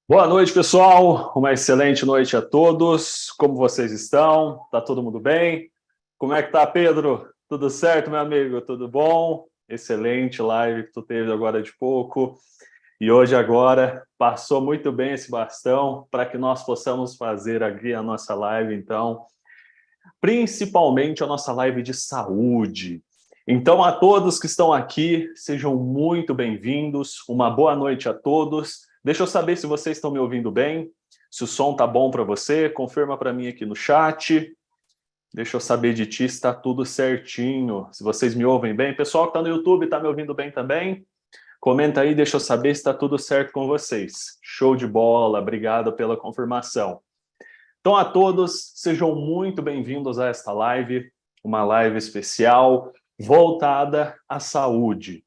Boa noite, pessoal. Uma excelente noite a todos. Como vocês estão? Tá todo mundo bem? Como é que tá, Pedro? Tudo certo, meu amigo? Tudo bom? Excelente live que tu teve agora de pouco. E hoje agora passou muito bem esse bastão para que nós possamos fazer aqui a nossa live, então, principalmente a nossa live de saúde. Então, a todos que estão aqui, sejam muito bem-vindos. Uma boa noite a todos. Deixa eu saber se vocês estão me ouvindo bem, se o som tá bom para você. Confirma para mim aqui no chat. Deixa eu saber de ti se está tudo certinho. Se vocês me ouvem bem. Pessoal que está no YouTube, está me ouvindo bem também? Comenta aí, deixa eu saber se está tudo certo com vocês. Show de bola, obrigado pela confirmação. Então, a todos, sejam muito bem-vindos a esta live, uma live especial voltada à saúde.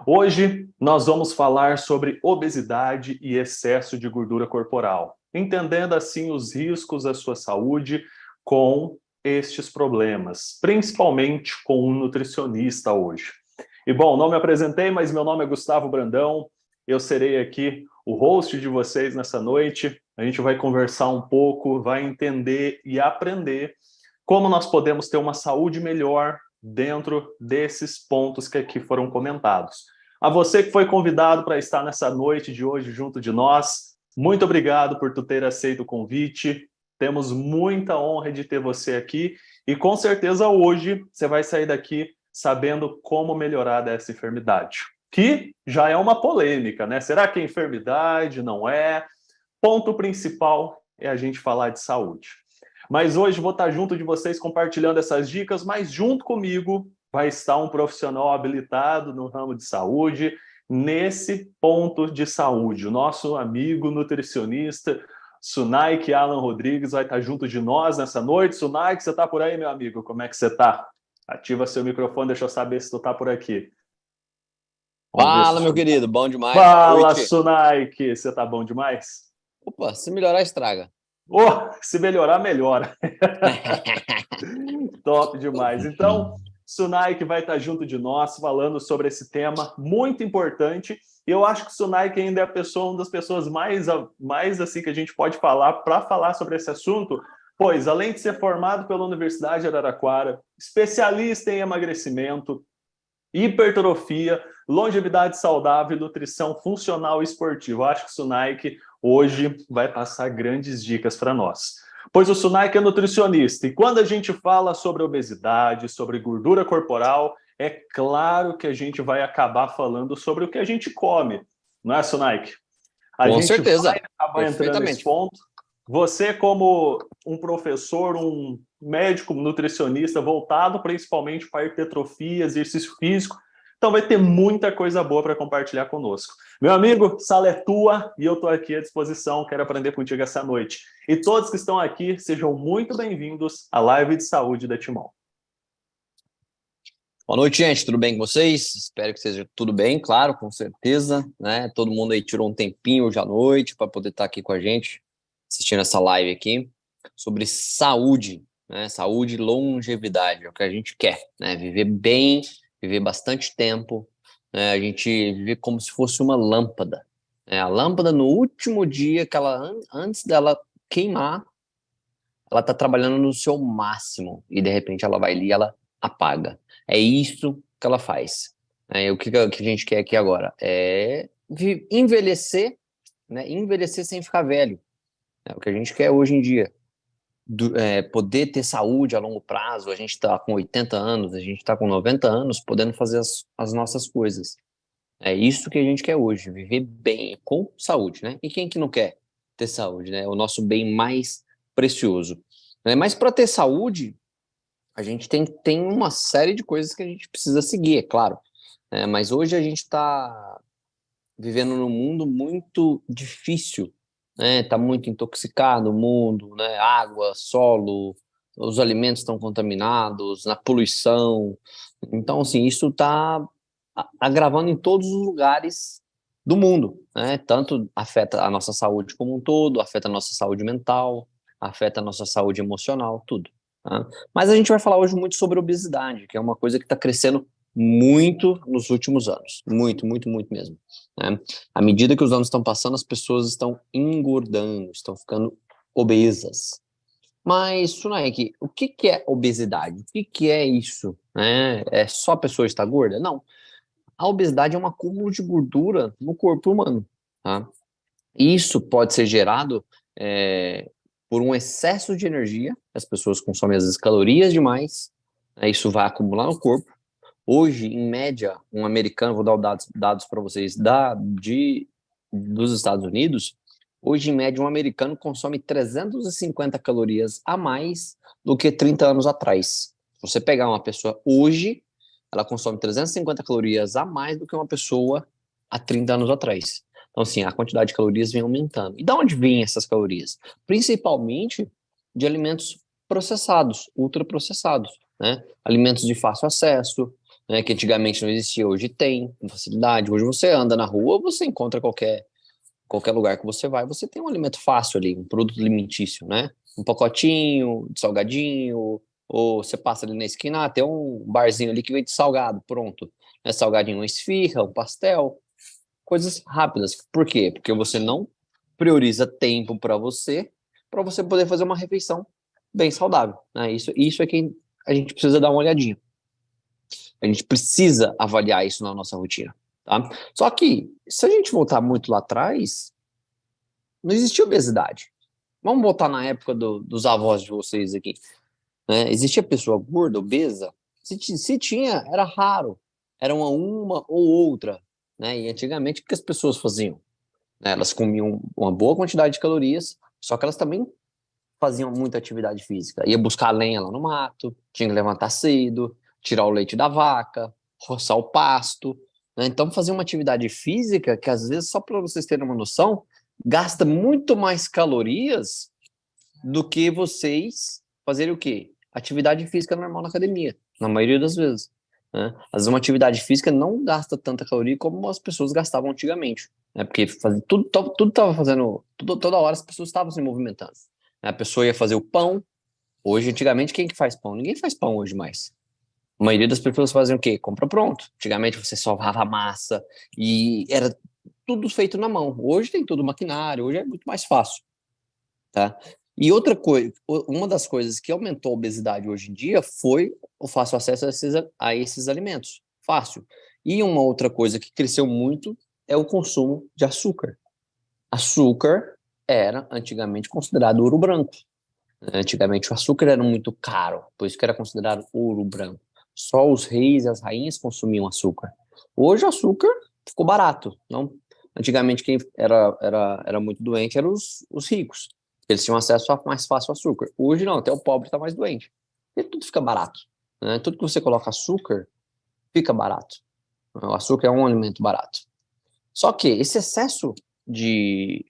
Hoje, nós vamos falar sobre obesidade e excesso de gordura corporal, entendendo assim os riscos à sua saúde com estes problemas, principalmente com um nutricionista hoje. E bom, não me apresentei, mas meu nome é Gustavo Brandão, eu serei aqui o host de vocês nessa noite. A gente vai conversar um pouco, vai entender e aprender como nós podemos ter uma saúde melhor dentro desses pontos que aqui foram comentados. A você que foi convidado para estar nessa noite de hoje junto de nós, muito obrigado por tu ter aceito o convite. Temos muita honra de ter você aqui e com certeza hoje você vai sair daqui sabendo como melhorar dessa enfermidade, que já é uma polêmica, né? Será que é enfermidade? Não é? Ponto principal é a gente falar de saúde. Mas hoje vou estar junto de vocês compartilhando essas dicas, mas junto comigo vai estar um profissional habilitado no ramo de saúde, nesse ponto de saúde. O nosso amigo nutricionista, Sunaik Alan Rodrigues, vai estar junto de nós nessa noite. Sunaik, você está por aí, meu amigo? Como é que você está? Ativa seu microfone, deixa eu saber se tu está por aqui. Vamos ver Fala, se... meu querido, bom demais, boa Fala, noite. Sunaik, você está bom demais? Opa, se melhorar, estraga. Oh, se melhorar, melhora. Top demais. Então, Sunaik vai estar junto de nós falando sobre esse tema muito importante. Eu acho que o Sunaik ainda é a pessoa, uma das pessoas mais assim que a gente pode falar para falar sobre esse assunto, pois além de ser formado pela Universidade de Araraquara, especialista em emagrecimento, hipertrofia, longevidade saudável e nutrição funcional e esportiva. Eu acho que o Sunaik hoje vai passar grandes dicas para nós. Pois o Sunaik é nutricionista e quando a gente fala sobre obesidade, sobre gordura corporal, é claro que a gente vai acabar falando sobre o que a gente come, não é, Sunaik? A Com gente vai certeza, acabar entrando nesse perfeitamente. ponto. Você, como um professor, um médico nutricionista voltado principalmente para hipertrofia, exercício físico, então vai ter muita coisa boa para compartilhar conosco. Meu amigo, sala é tua e eu estou aqui à disposição, quero aprender contigo essa noite. E todos que estão aqui, sejam muito bem-vindos à live de saúde da Timão. Boa noite, gente, tudo bem com vocês? Espero que seja tudo bem, claro, com certeza, né? Todo mundo aí tirou um tempinho hoje à noite para poder estar aqui com a gente, assistindo essa live aqui, sobre saúde, né? Saúde e longevidade, é o que a gente quer, né? Viver bem, viver bastante tempo, né? A gente viver como se fosse uma lâmpada, né? A lâmpada, no último dia, que ela, antes dela queimar, ela está trabalhando no seu máximo e de repente ela vai ali e ela apaga. É isso que ela faz. O que a gente quer aqui agora? É envelhecer, né? Envelhecer sem ficar velho. É o que a gente quer hoje em dia. Poder ter saúde a longo prazo. A gente está com 80 anos, a gente está com 90 anos, podendo fazer as nossas coisas. É isso que a gente quer hoje, viver bem, com saúde, né? E quem que não quer ter saúde, né? O nosso bem mais precioso. Né? Mas para ter saúde, a gente tem uma série de coisas que a gente precisa seguir, é claro. Mas hoje a gente está vivendo num mundo muito difícil, né? Está muito intoxicado o mundo, né? Água, solo, os alimentos estão contaminados, na poluição. Então, assim, isso está agravando em todos os lugares do mundo, né? Tanto afeta a nossa saúde como um todo, afeta a nossa saúde mental, afeta a nossa saúde emocional, tudo. Tá? Mas a gente vai falar hoje muito sobre obesidade, que é uma coisa que está crescendo muito nos últimos anos. Muito, muito, muito mesmo. Né? À medida que os anos estão passando, as pessoas estão engordando, estão ficando obesas. Mas, Sunaik, o que que é obesidade? O que que é isso? Né? É só a pessoa estar gorda? Não. A obesidade é um acúmulo de gordura no corpo humano. Tá? Isso pode ser gerado por um excesso de energia, as pessoas consomem às vezes calorias demais, né? Isso vai acumular no corpo. Hoje, em média, um americano, vou dar dados para vocês, dos Estados Unidos, hoje, em média, um americano consome 350 calorias a mais do que 30 anos atrás. Se você pegar uma pessoa hoje, ela consome 350 calorias a mais do que uma pessoa há 30 anos atrás. Então, assim, a quantidade de calorias vem aumentando. E de onde vêm essas calorias? Principalmente de alimentos processados, ultraprocessados, né? Alimentos de fácil acesso, né, que antigamente não existia, hoje tem, com facilidade. Hoje você anda na rua, você encontra qualquer lugar que você vai, você tem um alimento fácil ali, um produto alimentício, né? Um pacotinho de salgadinho, ou você passa ali na esquina, tem um barzinho ali que vende salgado, pronto. Né? Salgadinho, uma esfirra, um pastel, coisas rápidas. Por quê? Porque você não prioriza tempo para você poder fazer uma refeição bem saudável. Né? Isso é que a gente precisa dar uma olhadinha. A gente precisa avaliar isso na nossa rotina, tá? Só que, se a gente voltar muito lá atrás, não existia obesidade. Vamos voltar na época dos avós de vocês aqui. Né? Existia pessoa gorda, obesa? Se tinha, era raro. Era uma ou outra. Né? E antigamente, o que as pessoas faziam? Né? Elas comiam uma boa quantidade de calorias, só que elas também faziam muita atividade física. Ia buscar lenha lá no mato, tinha que levantar cedo, tirar o leite da vaca, roçar o pasto. Né? Então, fazer uma atividade física que, às vezes, só para vocês terem uma noção, gasta muito mais calorias do que vocês fazerem o quê? Atividade física normal na academia, na maioria das vezes. Né? Às vezes, uma atividade física não gasta tanta caloria como as pessoas gastavam antigamente. Né? Porque tudo estava fazendo, toda hora as pessoas estavam se movimentando. A pessoa ia fazer o pão. Hoje, antigamente, quem que faz pão? Ninguém faz pão hoje mais. A maioria das pessoas fazem o quê? Compra pronto. Antigamente você sovava a massa e era tudo feito na mão. Hoje tem tudo maquinário, hoje é muito mais fácil, tá? E outra coisa, uma das coisas que aumentou a obesidade hoje em dia foi o fácil acesso a esses alimentos. Fácil. E uma outra coisa que cresceu muito é o consumo de açúcar. Açúcar era antigamente considerado ouro branco. Antigamente o açúcar era muito caro, por isso que era considerado ouro branco. Só os reis e as rainhas consumiam açúcar. Hoje o açúcar ficou barato. Não? Antigamente quem era muito doente eram os ricos. Eles tinham acesso mais fácil ao açúcar. Hoje não, até o pobre está mais doente. E tudo fica barato. Né? Tudo que você coloca açúcar fica barato. O açúcar é um alimento barato. Só que esse excesso de,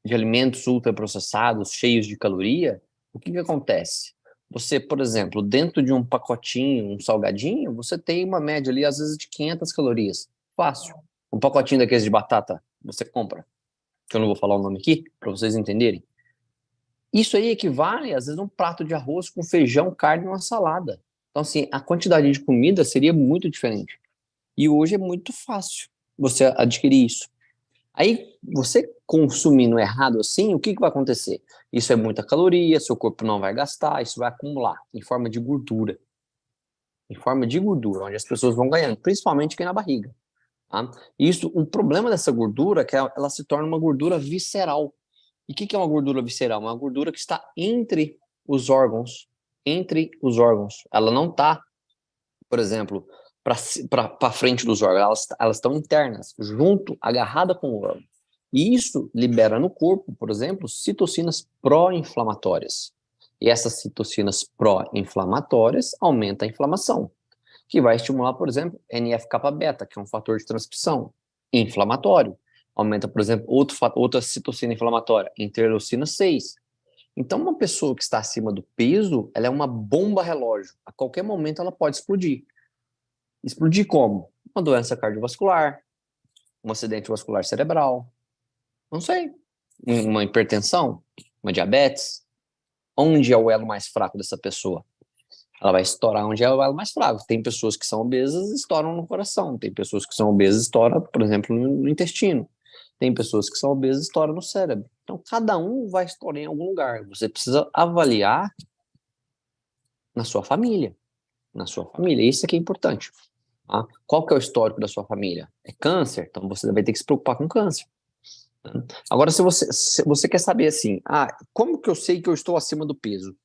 de alimentos ultraprocessados, cheios de caloria, o que que acontece? Você, por exemplo, dentro de um pacotinho, um salgadinho, você tem uma média ali, às vezes, de 500 calorias. Fácil. Um pacotinho daqueles de batata, você compra, que eu não vou falar o nome aqui, para vocês entenderem. Isso aí equivale, às vezes, a um prato de arroz com feijão, carne e uma salada. Então, assim, a quantidade de comida seria muito diferente. E hoje é muito fácil você adquirir isso. Aí, você consumindo errado assim, o que que vai acontecer? Isso é muita caloria, seu corpo não vai gastar, isso vai acumular em forma de gordura. Em forma de gordura, onde as pessoas vão ganhando, principalmente aqui na barriga. Tá? Isso, o problema dessa gordura é que ela se torna uma gordura visceral. E o que que é uma gordura visceral? Uma gordura que está entre os órgãos. Entre os órgãos. Ela não está, por exemplo, para frente dos órgãos, elas estão internas, junto, agarrada com o órgão. E isso libera no corpo, por exemplo, citocinas pró-inflamatórias. E essas citocinas pró-inflamatórias aumentam a inflamação, que vai estimular, por exemplo, NF-kappa-beta, que é um fator de transcrição inflamatório. Aumenta, por exemplo, outra citocina inflamatória, interleucina 6. Então, uma pessoa que está acima do peso, ela é uma bomba relógio. A qualquer momento ela pode explodir. Explodir como? Uma doença cardiovascular, um acidente vascular cerebral, não sei, uma hipertensão, uma diabetes. Onde é o elo mais fraco dessa pessoa? ela vai estourar onde é o elo mais fraco. Tem pessoas que são obesas e estouram no coração. Tem pessoas que são obesas e estouram, por exemplo, no intestino. Tem pessoas que são obesas e estouram no cérebro. Então, cada um vai estourar em algum lugar. Você precisa avaliar na sua família. Na sua família. Isso aqui é importante. Tá? Qual que é o histórico da sua família? É câncer? Então, você vai ter que se preocupar com câncer. Agora, se você quer saber assim, como que eu sei que eu estou acima do peso?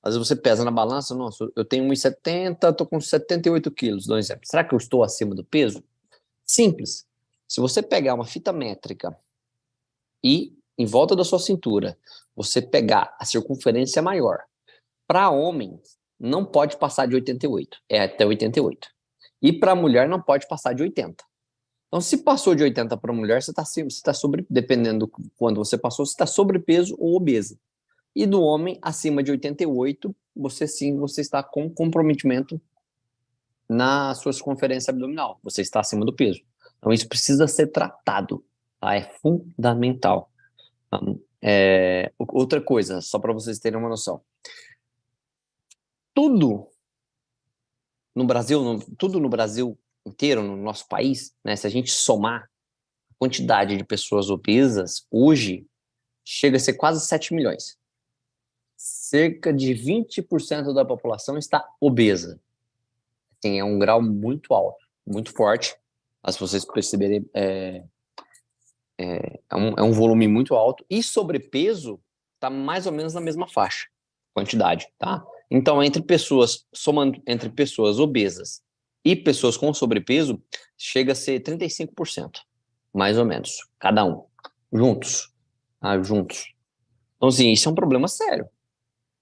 Às vezes você pesa na balança, nossa, eu tenho 1,70, estou com 78 quilos, dou um exemplo. Será que eu estou acima do peso? Simples. Se você pegar uma fita métrica e, em volta da sua cintura, você pegar a circunferência maior, para homem, não pode passar de 88, é até 88. E para mulher, não pode passar de 80. Então, se passou de 80 para mulher, você está sobre, dependendo do quando você passou, você está sobrepeso ou obesa. E do homem, acima de 88, você está com comprometimento na sua circunferência abdominal. Você está acima do peso. Então, isso precisa ser tratado. Tá? É fundamental. Outra coisa, só para vocês terem uma noção. Tudo no Brasil inteiro, no nosso país, né, se a gente somar a quantidade de pessoas obesas, hoje, chega a ser quase 7 milhões. Cerca de 20% da população está obesa. Assim, é um grau muito alto, muito forte. Mas se vocês perceberem, é um volume muito alto. E sobrepeso está mais ou menos na mesma faixa, quantidade, tá? Então, somando entre pessoas obesas e pessoas com sobrepeso, chega a ser 35%, mais ou menos, cada um, juntos, tá? Juntos. Então, assim, isso é um problema sério.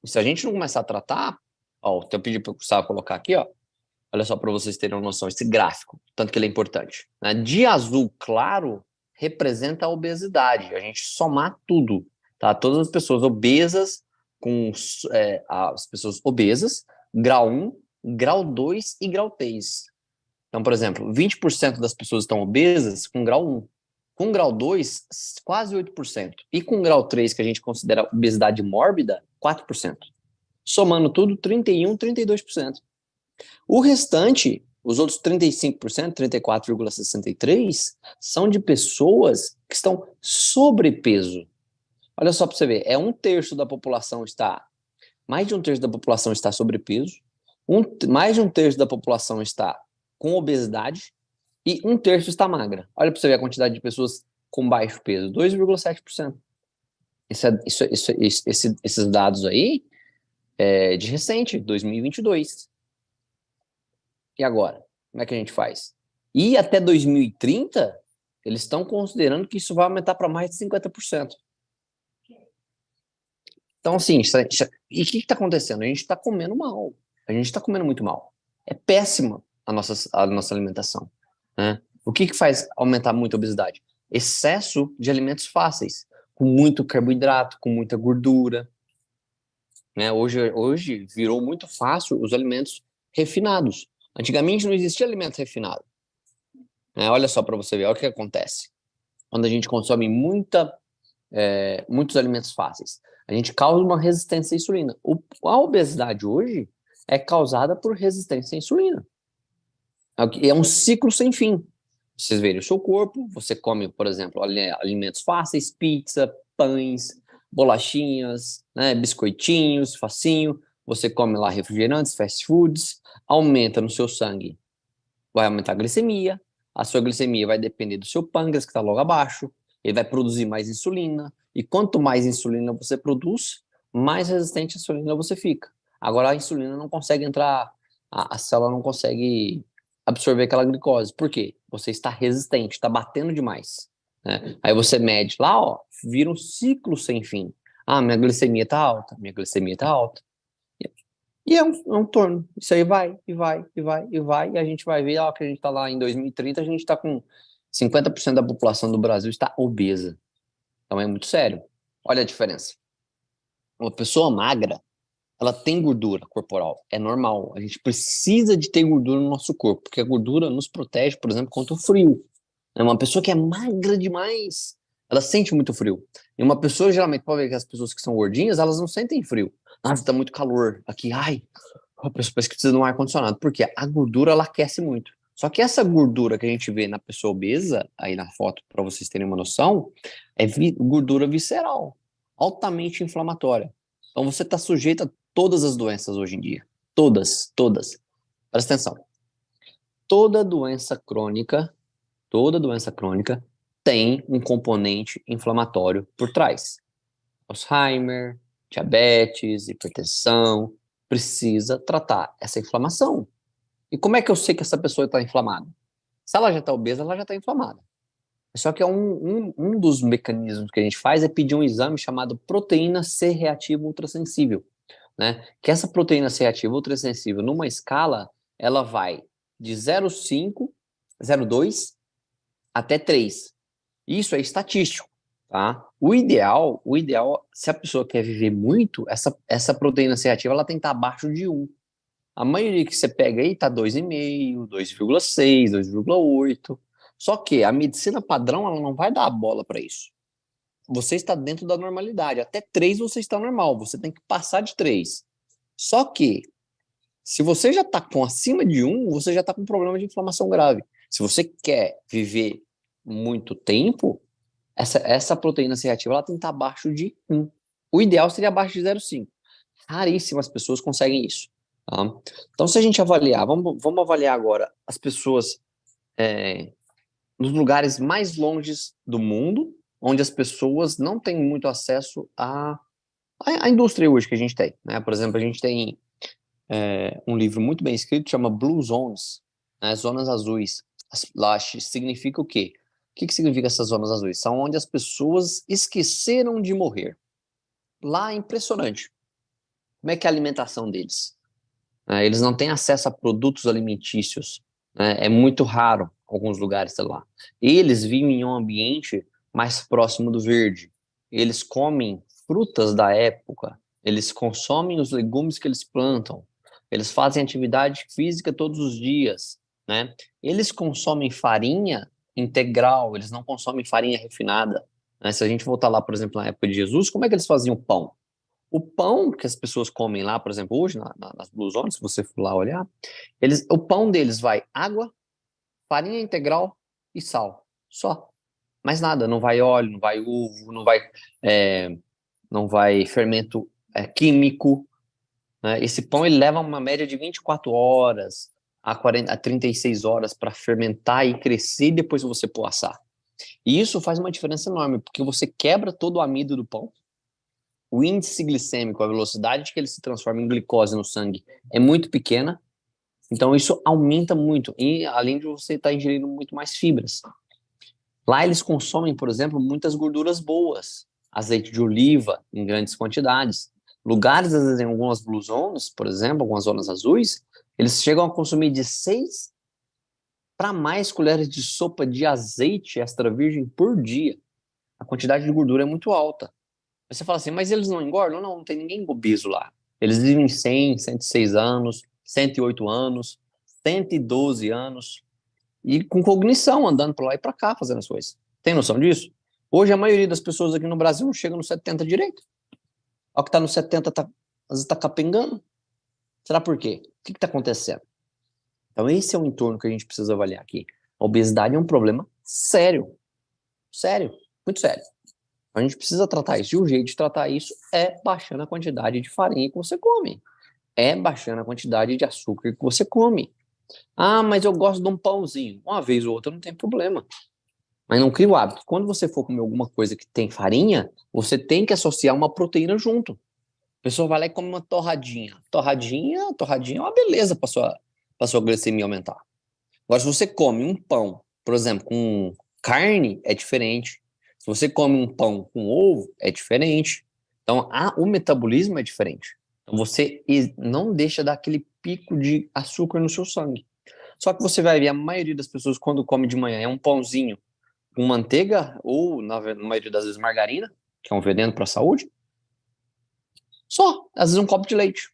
E se a gente não começar a tratar, eu pedi para o Gustavo colocar aqui, olha só para vocês terem uma noção, esse gráfico, tanto que ele é importante. Né? De azul claro, representa a obesidade, a gente somar tudo, tá? Todas as pessoas obesas, as pessoas obesas, grau 1, grau 2 e grau 3. Então, por exemplo, 20% das pessoas estão obesas com grau 1. Com grau 2, quase 8%. E com grau 3, que a gente considera obesidade mórbida, 4%. Somando tudo, 31%, 32%. O restante, os outros 35%, 34,63%, são de pessoas que estão sobrepeso. Olha só para você ver, mais de um terço da população está sobrepeso, mais de um terço da população está com obesidade e um terço está magra. Olha para você ver a quantidade de pessoas com baixo peso, 2,7%. Esses dados aí é de recente, 2022. E agora? Como é que a gente faz? E até 2030, eles estão considerando que isso vai aumentar para mais de 50%. Então, assim, e o que está acontecendo? A gente está comendo mal. A gente está comendo muito mal. É péssima a nossa alimentação. Né? O que faz aumentar muito a obesidade? Excesso de alimentos fáceis, com muito carboidrato, com muita gordura. Né? Hoje virou muito fácil os alimentos refinados. Antigamente não existia alimento refinado. Né? Olha só para você ver, olha o que acontece. Quando a gente consome muitos alimentos fáceis, a gente causa uma resistência à insulina. A obesidade hoje é causada por resistência à insulina. É um ciclo sem fim. Vocês verem o seu corpo, você come, por exemplo, alimentos fáceis, pizza, pães, bolachinhas, né, biscoitinhos, facinho, você come lá refrigerantes, fast foods, aumenta no seu sangue, vai aumentar a glicemia, a sua glicemia vai depender do seu pâncreas, que está logo abaixo, ele vai produzir mais insulina, e quanto mais insulina você produz, mais resistente à insulina você fica. Agora a insulina não consegue entrar, a célula não consegue absorver aquela glicose. Por quê? Você está resistente, está batendo demais. Né? Aí você mede lá, vira um ciclo sem fim. Minha glicemia está alta, minha glicemia está alta. E é um torno. Isso aí vai, e vai, e vai, e vai. E a gente vai ver, que a gente está lá em 2030, a gente está com 50% da população do Brasil está obesa. Então é muito sério. Olha a diferença. Uma pessoa magra, ela tem gordura corporal. É normal. A gente precisa de ter gordura no nosso corpo, porque a gordura nos protege, por exemplo, contra o frio. Uma pessoa que é magra demais, ela sente muito frio. E uma pessoa, geralmente, pode ver que as pessoas que são gordinhas, elas não sentem frio. Nossa, tá muito calor aqui. Ai, a pessoa parece que precisa de um ar-condicionado, porque a gordura ela aquece muito. Só que essa gordura que a gente vê na pessoa obesa, aí na foto, para vocês terem uma noção, é gordura visceral, altamente inflamatória. Então você está sujeito a todas as doenças hoje em dia. Todas, todas. Presta atenção. Toda doença crônica tem um componente inflamatório por trás. Alzheimer, diabetes, hipertensão, precisa tratar essa inflamação. E como é que eu sei que essa pessoa está inflamada? Se ela já está obesa, ela já está inflamada. Só que um dos mecanismos que a gente faz é pedir um exame chamado proteína C reativa ultrassensível, né? Que essa proteína C reativa ultrassensível, numa escala, ela vai de 0,5, 0,2 até 3. Isso é estatístico, tá? O ideal, se a pessoa quer viver muito, essa proteína C reativa ela tem que estar abaixo de 1. A maioria que você pega aí tá 2,5, 2,6, 2,8. Só que a medicina padrão ela não vai dar a bola para isso. Você está dentro da normalidade. Até 3 você está normal. Você tem que passar de 3. Só que, se você já está com acima de 1, você já está com um problema de inflamação grave. Se você quer viver muito tempo, essa proteína C reativa ela tem que estar abaixo de 1. O ideal seria abaixo de 0,5. Raríssimas pessoas conseguem isso. Tá? Então, se a gente avaliar, vamos avaliar agora as pessoas nos lugares mais longes do mundo, onde as pessoas não têm muito acesso à indústria hoje que a gente tem. Né? Por exemplo, a gente tem um livro muito bem escrito, chama Blue Zones, né? Zonas azuis. Lá significa o quê? O que significa essas zonas azuis? São onde as pessoas esqueceram de morrer. Lá é impressionante. Como é que é a alimentação deles? Eles não têm acesso a produtos alimentícios. É muito raro alguns lugares lá. Eles vivem em um ambiente mais próximo do verde. Eles comem frutas da época. Eles consomem os legumes que eles plantam. Eles fazem atividade física todos os dias, né? Eles consomem farinha integral. Eles não consomem farinha refinada. Né? Se a gente voltar lá, por exemplo, na época de Jesus, como é que eles faziam pão? O pão que as pessoas comem lá, por exemplo, hoje, nas Blue Zones, se você for lá olhar, o pão deles vai água, farinha integral e sal. Só. Mais nada. Não vai óleo, não vai ovo, não vai fermento químico. Né? Esse pão ele leva uma média de 24 horas a 36 horas para fermentar e crescer e depois você pôr assar. E isso faz uma diferença enorme, porque você quebra todo o amido do pão. O índice glicêmico, a velocidade que ele se transforma em glicose no sangue é muito pequena, então isso aumenta muito, e além de você estar ingerindo muito mais fibras. Lá eles consomem, por exemplo, muitas gorduras boas, azeite de oliva em grandes quantidades. Lugares, às vezes, em algumas blue zones, por exemplo, algumas zonas azuis, eles chegam a consumir de 6 para mais colheres de sopa de azeite extra virgem por dia. A quantidade de gordura é muito alta. Você fala assim, mas eles não engordam? Não, não tem ninguém obeso lá. Eles vivem 100, 106 anos, 108 anos, 112 anos, e com cognição, andando para lá e para cá, fazendo as coisas. Tem noção disso? Hoje, a maioria das pessoas aqui no Brasil não chega nos 70 direito. O que está nos 70 às vezes está capengando. Será por quê? O que está acontecendo? Então, esse é o entorno que a gente precisa avaliar aqui. A obesidade é um problema sério. Sério, muito sério. A gente precisa tratar isso. E o jeito de tratar isso é baixando a quantidade de farinha que você come. É baixando a quantidade de açúcar que você come. Ah, mas eu gosto de um pãozinho. Uma vez ou outra não tem problema. Mas não cria o hábito. Quando você for comer alguma coisa que tem farinha, você tem que associar uma proteína junto. A pessoa vai lá e come uma torradinha. Torradinha é uma beleza para sua glicemia aumentar. Agora, se você come um pão, por exemplo, com carne, é diferente. Se você come um pão com ovo, é diferente. Então, o metabolismo é diferente. Então, você não deixa dar aquele pico de açúcar no seu sangue. Só que você vai ver, a maioria das pessoas, quando come de manhã, é um pãozinho com manteiga ou, na maioria das vezes, margarina, que é um veneno para a saúde. Só, às vezes, um copo de leite.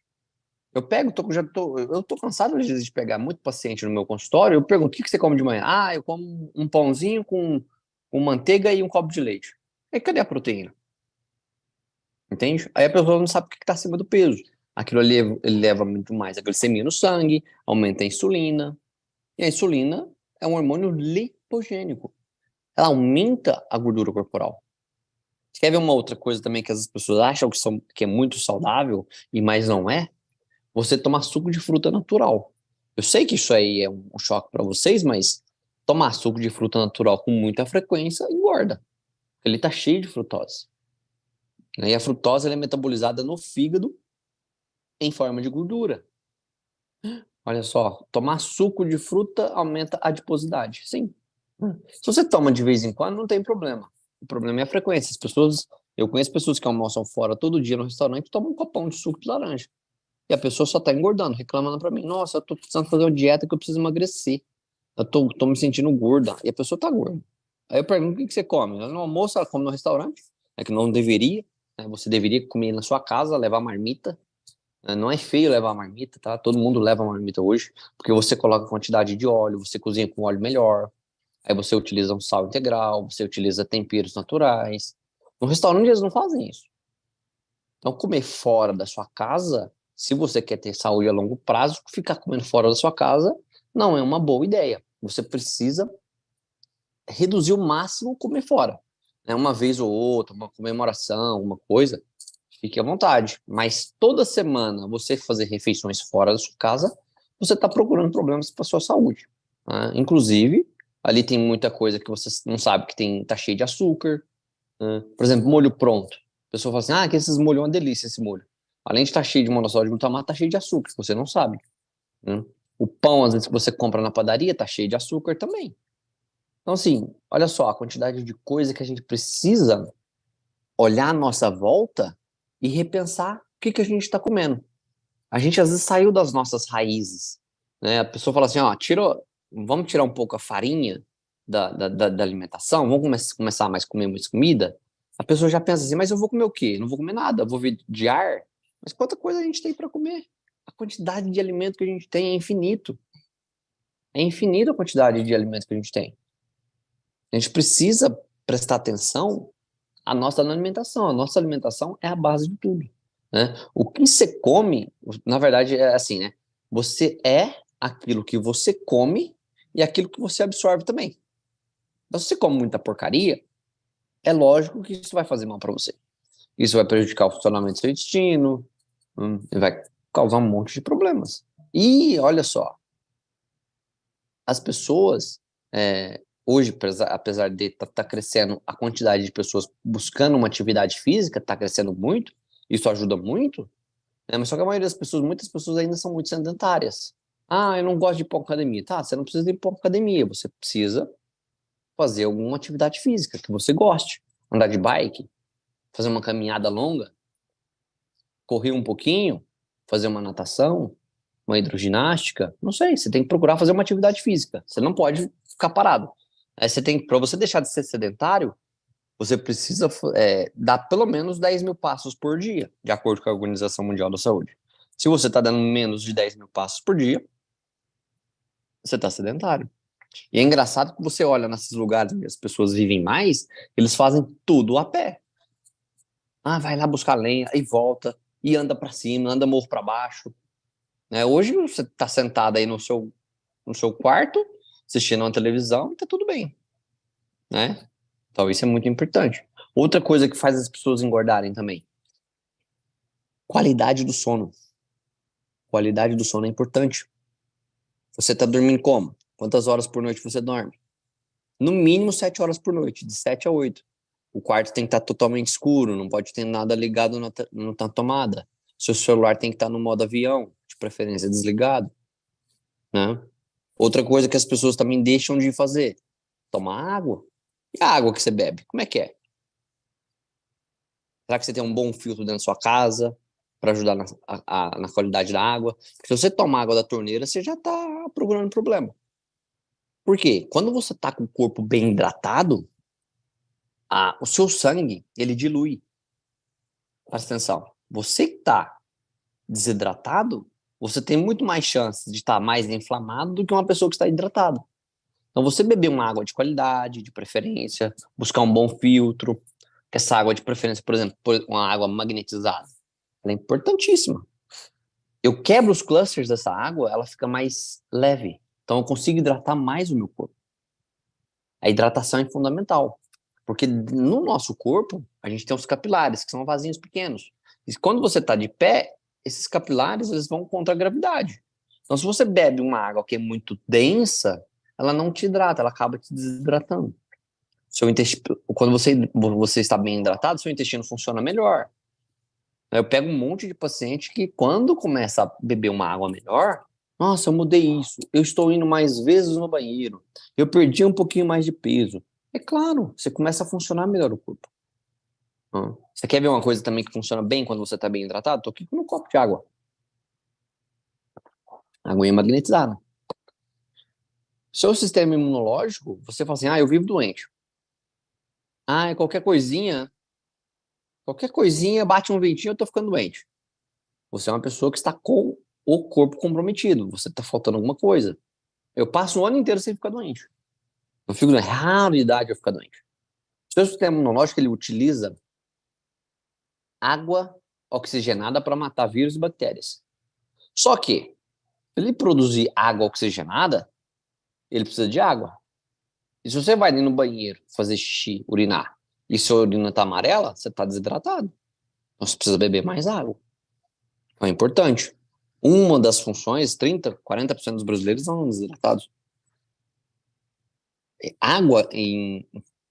Eu pego, eu tô cansado às vezes de pegar muito paciente no meu consultório, eu pergunto, o que você come de manhã? Ah, eu como um pãozinho com manteiga e um copo de leite. E cadê a proteína? Entende? Aí a pessoa não sabe o que está acima do peso. Aquilo ali ele leva muito mais a glicemia no sangue, aumenta a insulina. E a insulina é um hormônio lipogênico. Ela aumenta a gordura corporal. Você quer ver uma outra coisa também que as pessoas acham que é muito saudável, e mais não é? Você tomar suco de fruta natural. Eu sei que isso aí é um choque para vocês, mas tomar suco de fruta natural com muita frequência engorda. Ele está cheio de frutose. E a frutose ela é metabolizada no fígado em forma de gordura. Olha só, tomar suco de fruta aumenta a adiposidade. Sim. Se você toma de vez em quando, não tem problema. O problema é a frequência. Eu conheço pessoas que almoçam fora todo dia no restaurante e tomam um copão de suco de laranja. E a pessoa só tá engordando, reclamando pra mim. Nossa, eu tô precisando fazer uma dieta que eu preciso emagrecer. Eu tô me sentindo gorda. E a pessoa tá gorda. Aí eu pergunto, o que você come? No almoço, ela come no restaurante. É que não deveria. Né? Você deveria comer na sua casa, levar marmita. Não é feio levar marmita, tá? Todo mundo leva marmita hoje. Porque você coloca quantidade de óleo, você cozinha com óleo melhor. Aí você utiliza um sal integral, você utiliza temperos naturais. No restaurante eles não fazem isso. Então, comer fora da sua casa, se você quer ter saúde a longo prazo, ficar comendo fora da sua casa não é uma boa ideia. Você precisa reduzir o máximo comer fora. Né? Uma vez ou outra, uma comemoração, uma coisa, fique à vontade. Mas toda semana você fazer refeições fora da sua casa, você está procurando problemas para a sua saúde. Né? Inclusive, ali tem muita coisa que você não sabe que tá cheio de açúcar. Né? Por exemplo, molho pronto. A pessoa fala assim, que esses molhos é uma delícia, esse molho. Além de estar cheio de monossódio de glutamato, tá cheio de açúcar, que você não sabe. Né? O pão, às vezes, que você compra na padaria, tá cheio de açúcar também. Então, assim, olha só a quantidade de coisa que a gente precisa olhar à nossa volta e repensar o que a gente está comendo. A gente, às vezes, saiu das nossas raízes. Né? A pessoa fala assim, vamos tirar um pouco a farinha da alimentação, vamos começar mais a comer mais comida. A pessoa já pensa assim, mas eu vou comer o quê? Não vou comer nada, vou viver de ar. Mas quanta coisa a gente tem para comer? A quantidade de alimento que a gente tem é infinito. É infinita a quantidade de alimentos que a gente tem. A gente precisa prestar atenção à nossa alimentação. A nossa alimentação é a base de tudo. Né? O que você come, na verdade, é assim, né? Você é aquilo que você come e aquilo que você absorve também. Então, se você come muita porcaria, é lógico que isso vai fazer mal para você. Isso vai prejudicar o funcionamento do seu intestino, vai causar um monte de problemas. E olha só, as pessoas, hoje, apesar de tá crescendo a quantidade de pessoas buscando uma atividade física, está crescendo muito, isso ajuda muito, né? Mas só que a maioria das pessoas, muitas pessoas ainda são muito sedentárias. Eu não gosto de ir para academia. Tá, você não precisa ir para academia, você precisa fazer alguma atividade física que você goste. Andar de bike, fazer uma caminhada longa, correr um pouquinho, fazer uma natação, uma hidroginástica, não sei, você tem que procurar fazer uma atividade física. Você não pode ficar parado. Para você deixar de ser sedentário, você precisa dar pelo menos 10 mil passos por dia, de acordo com a Organização Mundial da Saúde. Se você está dando menos de 10 mil passos por dia, você está sedentário. E é engraçado que você olha nesses lugares onde as pessoas vivem mais, eles fazem tudo a pé. Vai lá buscar lenha e volta, e anda para cima, anda morro para baixo. Hoje você está sentado aí no seu quarto, assistindo uma televisão, e tá tudo bem. Né? Então isso é muito importante. Outra coisa que faz as pessoas engordarem também, qualidade do sono. Qualidade do sono é importante. Você está dormindo como? Quantas horas por noite você dorme? No mínimo 7 horas por noite, de 7 a 8. O quarto tem que estar totalmente escuro, não pode ter nada ligado na tomada. Seu celular tem que estar no modo avião, de preferência desligado. Né? Outra coisa que as pessoas também deixam de fazer, tomar água. E a água que você bebe, como é que é? Será que você tem um bom filtro dentro da sua casa para ajudar na qualidade da água? Porque se você tomar água da torneira, você já está procurando problema. Por quê? Quando você está com o corpo bem hidratado, o seu sangue, ele dilui. Presta atenção. Você que está desidratado, você tem muito mais chance de estar mais inflamado do que uma pessoa que está hidratada. Então, você beber uma água de qualidade, de preferência, buscar um bom filtro, essa água de preferência, por exemplo, uma água magnetizada, ela é importantíssima. eu quebro os clusters dessa água, ela fica mais leve. Então eu consigo hidratar mais o meu corpo. A hidratação é fundamental, porque no nosso corpo a gente tem os capilares, que são vasinhos pequenos. E quando você está de pé, esses capilares eles vão contra a gravidade. Então se você bebe uma água que é muito densa, ela não te hidrata, ela acaba te desidratando. Seu intestino, quando você está bem hidratado, seu intestino funciona melhor. Eu pego um monte de paciente que, quando começa a beber uma água melhor, nossa, eu mudei isso, eu estou indo mais vezes no banheiro, eu perdi um pouquinho mais de peso. É claro, você começa a funcionar melhor o corpo. Você quer ver uma coisa também que funciona bem quando você está bem hidratado? Tô aqui com um copo de água. Aguinha magnetizada. Seu sistema imunológico, você fala assim, eu vivo doente. Qualquer coisinha bate um ventinho, eu tô ficando doente. Você é uma pessoa que está com o corpo comprometido. Você está faltando alguma coisa. Eu passo o ano inteiro sem ficar doente. Eu fico na raridade eu ficar doente. O seu sistema imunológico, ele utiliza água oxigenada para matar vírus e bactérias. Só que, ele produzir água oxigenada, ele precisa de água. E se você vai no banheiro fazer xixi, urinar, e sua urina está amarela, você está desidratado. Então você precisa beber mais água. Então é importante. Uma das funções, 30, 40% dos brasileiros são desidratados. Água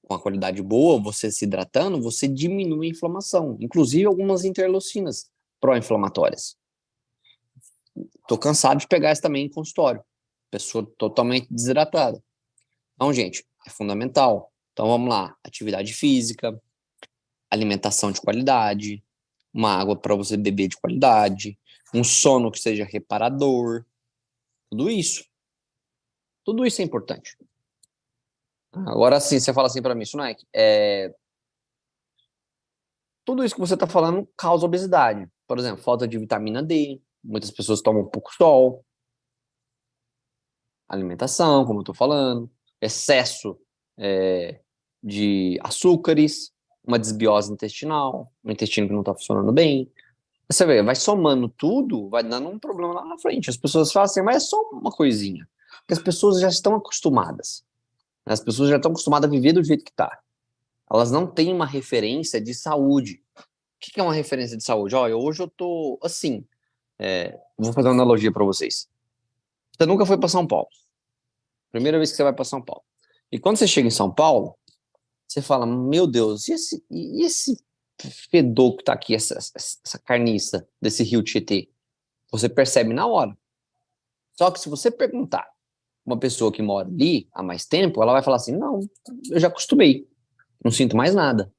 com a qualidade boa, você se hidratando, você diminui a inflamação. Inclusive algumas interleucinas pró-inflamatórias. Tô cansado de pegar isso também em consultório. Pessoa totalmente desidratada. Então, gente, é fundamental. Então, vamos lá. Atividade física, alimentação de qualidade, uma água para você beber de qualidade, um sono que seja reparador. Tudo isso. Tudo isso é importante. Agora sim, você fala assim para mim, Sunak, tudo isso que você está falando causa obesidade. Por exemplo, falta de vitamina D, muitas pessoas tomam pouco sol, alimentação, como eu estou falando, excesso de açúcares, uma desbiose intestinal, um intestino que não está funcionando bem. Você vê, vai somando tudo, vai dando um problema lá na frente. As pessoas falam assim, mas é só uma coisinha. Porque as pessoas já estão acostumadas. As pessoas já estão acostumadas a viver do jeito que está. Elas não têm uma referência de saúde. O que é uma referência de saúde? Olha, hoje eu tô assim. Vou fazer uma analogia para vocês. Você nunca foi para São Paulo. Primeira vez que você vai para São Paulo. E quando você chega em São Paulo, você fala, meu Deus, e esse fedor que tá aqui, essa carniça desse rio Tietê? Você percebe na hora. Só que se você perguntar uma pessoa que mora ali há mais tempo, ela vai falar assim, não, eu já acostumei. Não sinto mais nada.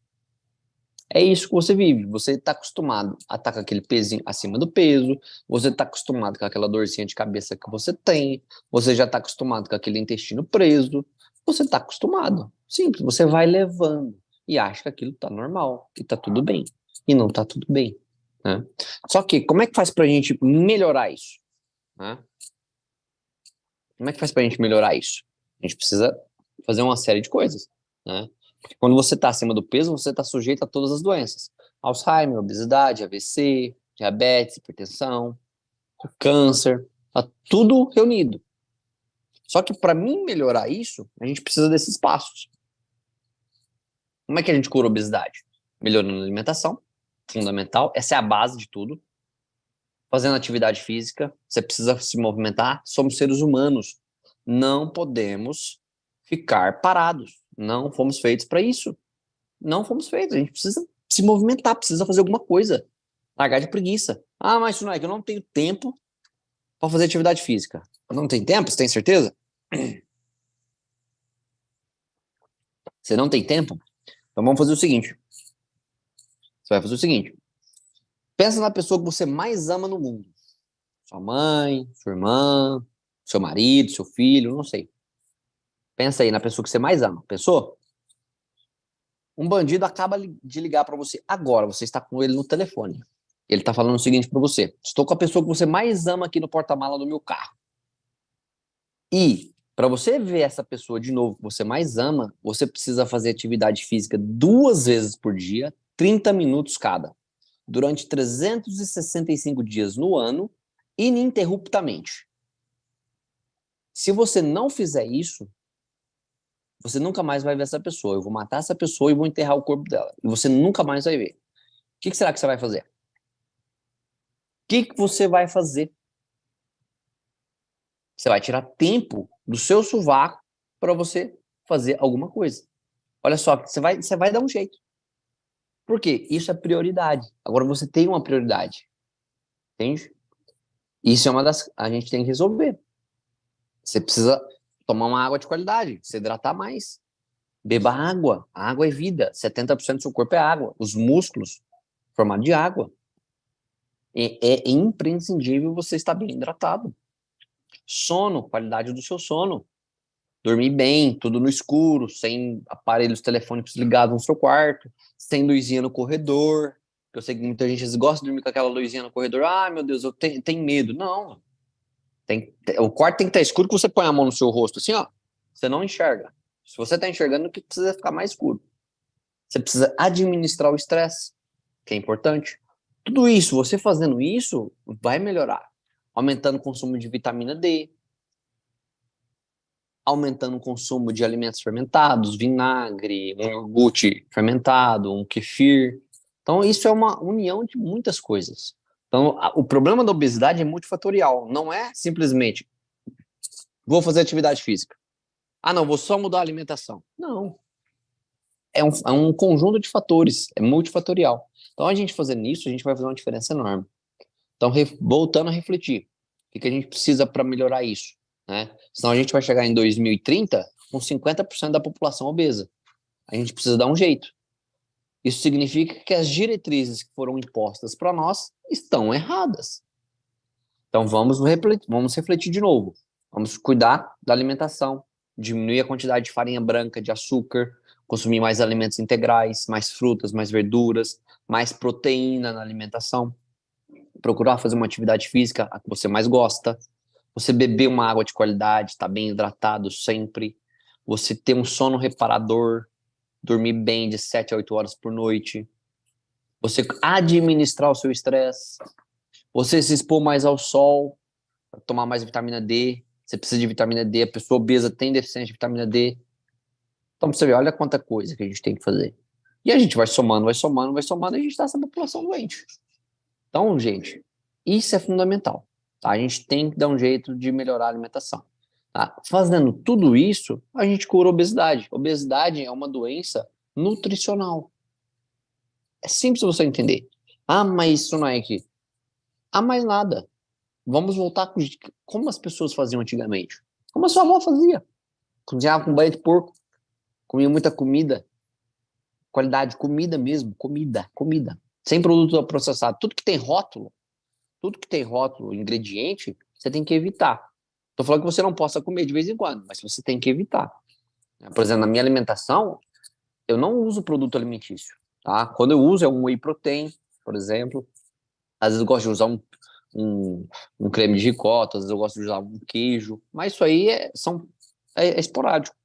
É isso que você vive. Você está acostumado a estar com aquele pezinho acima do peso, você está acostumado com aquela dorzinha de cabeça que você tem, você já está acostumado com aquele intestino preso, você está acostumado. Simples, você vai levando e acha que aquilo está normal, que está tudo bem. E não está tudo bem. Né? Só que, como é que faz para a gente melhorar isso? Né? Como é que faz para a gente melhorar isso? A gente precisa fazer uma série de coisas. Né? Porque quando você está acima do peso, você está sujeito a todas as doenças. Alzheimer, obesidade, AVC, diabetes, hipertensão, câncer, tá tudo reunido. Só que para mim melhorar isso, a gente precisa desses passos. Como é que a gente cura a obesidade? Melhorando a alimentação, fundamental, essa é a base de tudo. Fazendo atividade física, você precisa se movimentar, somos seres humanos, não podemos ficar parados. Não fomos feitos para isso. Não fomos feitos. A gente precisa se movimentar, precisa fazer alguma coisa. Largar de preguiça. Mas isso não é que eu não tenho tempo para fazer atividade física. Não tem tempo? Você tem certeza? Você não tem tempo? Então vamos fazer o seguinte. Você vai fazer o seguinte. Pensa na pessoa que você mais ama no mundo. Sua mãe, sua irmã, seu marido, seu filho, não sei. Pensa aí na pessoa que você mais ama. Pensou? Um bandido acaba de ligar para você agora, você está com ele no telefone. Ele está falando o seguinte para você: estou com a pessoa que você mais ama aqui no porta-mala do meu carro. E para você ver essa pessoa de novo que você mais ama, você precisa fazer atividade física 2 vezes por dia, 30 minutos cada, durante 365 dias no ano, ininterruptamente. Se você não fizer isso, você nunca mais vai ver essa pessoa. Eu vou matar essa pessoa e vou enterrar o corpo dela. E você nunca mais vai ver. O que será que você vai fazer? O que você vai fazer? Você vai tirar tempo do seu sovaco para você fazer alguma coisa. Olha só, você vai dar um jeito. Por quê? Isso é prioridade. Agora você tem uma prioridade. Entende? Isso é uma das... A gente tem que resolver. Você precisa tomar uma água de qualidade, se hidratar mais. Beba água. A água é vida. 70% do seu corpo é água. Os músculos, formados de água. É imprescindível você estar bem hidratado. Sono, qualidade do seu sono. Dormir bem, tudo no escuro, sem aparelhos telefônicos ligados no seu quarto, sem luzinha no corredor. Eu sei que muita gente gosta de dormir com aquela luzinha no corredor. Ah, meu Deus, eu tenho medo. Não. O quarto tem que estar escuro, que você põe a mão no seu rosto, assim, ó. Você não enxerga. Se você está enxergando, que precisa ficar mais escuro. Você precisa administrar o estresse, que é importante. Tudo isso, você fazendo isso, vai melhorar. Aumentando o consumo de vitamina D, aumentando o consumo de alimentos fermentados, vinagre, um iogurte fermentado, um kefir. Então, isso é uma união de muitas coisas. Então, o problema da obesidade é multifatorial. Não é simplesmente, vou fazer atividade física. Ah, não, vou só mudar a alimentação. Não. É um conjunto de fatores, é multifatorial. Então, a gente fazendo isso, a gente vai fazer uma diferença enorme. Então, voltando a refletir, o que a gente precisa para melhorar isso? Né? Senão a gente vai chegar em 2030 com 50% da população obesa. A gente precisa dar um jeito. Isso significa que as diretrizes que foram impostas para nós estão erradas. Então, vamos refletir de novo. Vamos cuidar da alimentação, diminuir a quantidade de farinha branca, de açúcar, consumir mais alimentos integrais, mais frutas, mais verduras, mais proteína na alimentação. Procurar fazer uma atividade física a que você mais gosta. Você beber uma água de qualidade, estar bem hidratado sempre. Você ter um sono reparador, dormir bem de 7 a 8 horas por noite. Você administrar o seu estresse. Você se expor mais ao sol, tomar mais vitamina D. Você precisa de vitamina D, a pessoa obesa tem deficiência de vitamina D. Então, você vê, olha quanta coisa que a gente tem que fazer. E a gente vai somando, vai somando, vai somando, e a gente está essa população doente. Então, gente, isso é fundamental. Tá? A gente tem que dar um jeito de melhorar a alimentação. Tá? Fazendo tudo isso, a gente cura a obesidade. Obesidade é uma doença nutricional. É simples você entender. Ah, mas isso não é que... Ah, mais nada. Vamos voltar com como as pessoas faziam antigamente. Como a sua avó fazia. Cozinhava com banha de porco. Comia muita comida. Qualidade, comida mesmo. Comida. Sem produto processado. Tudo que tem rótulo, ingrediente, você tem que evitar. Tô falando que você não possa comer de vez em quando, mas você tem que evitar. Por exemplo, na minha alimentação, eu não uso produto alimentício, tá? Quando eu uso é um whey protein, por exemplo. Às vezes eu gosto de usar um creme de ricota, às vezes eu gosto de usar um queijo, mas isso aí é esporádico.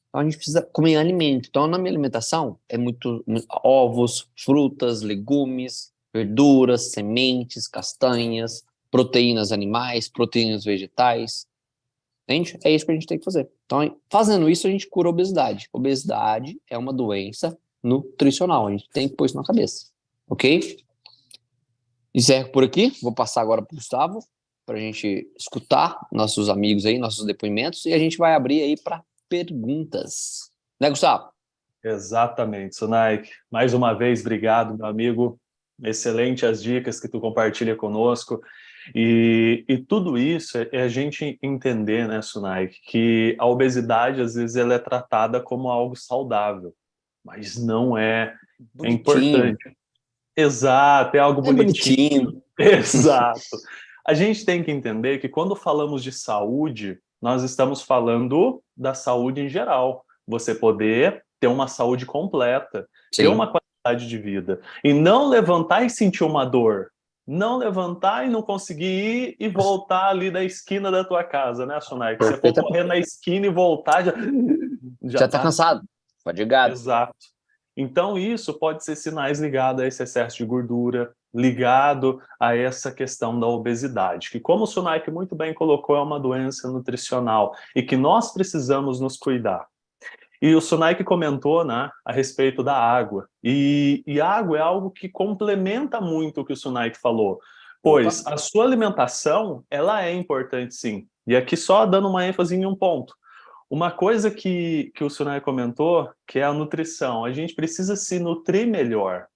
Então a gente precisa comer alimento. Então na minha alimentação é muito ovos, frutas, legumes, verduras, sementes, castanhas, proteínas animais, proteínas vegetais. Entende? É isso que a gente tem que fazer. Então, fazendo isso, a gente cura a obesidade. Obesidade é uma doença nutricional. A gente tem que pôr isso na cabeça. Ok? Encerro por aqui. Vou passar agora para o Gustavo, para a gente escutar nossos amigos aí, nossos depoimentos, e a gente vai abrir aí para perguntas. Né, Gustavo? Exatamente, Sunaik. Mais uma vez, obrigado, meu amigo. Excelente as dicas que tu compartilha conosco. E tudo isso é a gente entender, né, Sunaik, que a obesidade, às vezes, ela é tratada como algo saudável, mas não é. É Bonitinho. importante. Exato, é algo É bonitinho. bonitinho. Exato. A gente tem que entender que quando falamos de saúde, nós estamos falando da saúde em geral. Você poder ter uma saúde completa, ter Sim. uma qualidade de vida. E não levantar e sentir uma dor. Não levantar e não conseguir ir e voltar ali da esquina da tua casa, né, Sonai? Que você for Perfeitamente. correr na esquina e voltar, já Já tá tá. cansado. Fadigado. Exato. Então, isso pode ser sinais ligados a esse excesso de gordura, ligado a essa questão da obesidade, que como o Sunaik muito bem colocou, é uma doença nutricional e que nós precisamos nos cuidar. E o Sunaik comentou, né, a respeito da água. E água é algo que complementa muito o que o Sunaik falou, Opa. pois a sua alimentação, ela é importante sim. E aqui só dando uma ênfase em um ponto. Uma coisa que o Sunaik comentou, que é a nutrição. A gente precisa se nutrir melhor,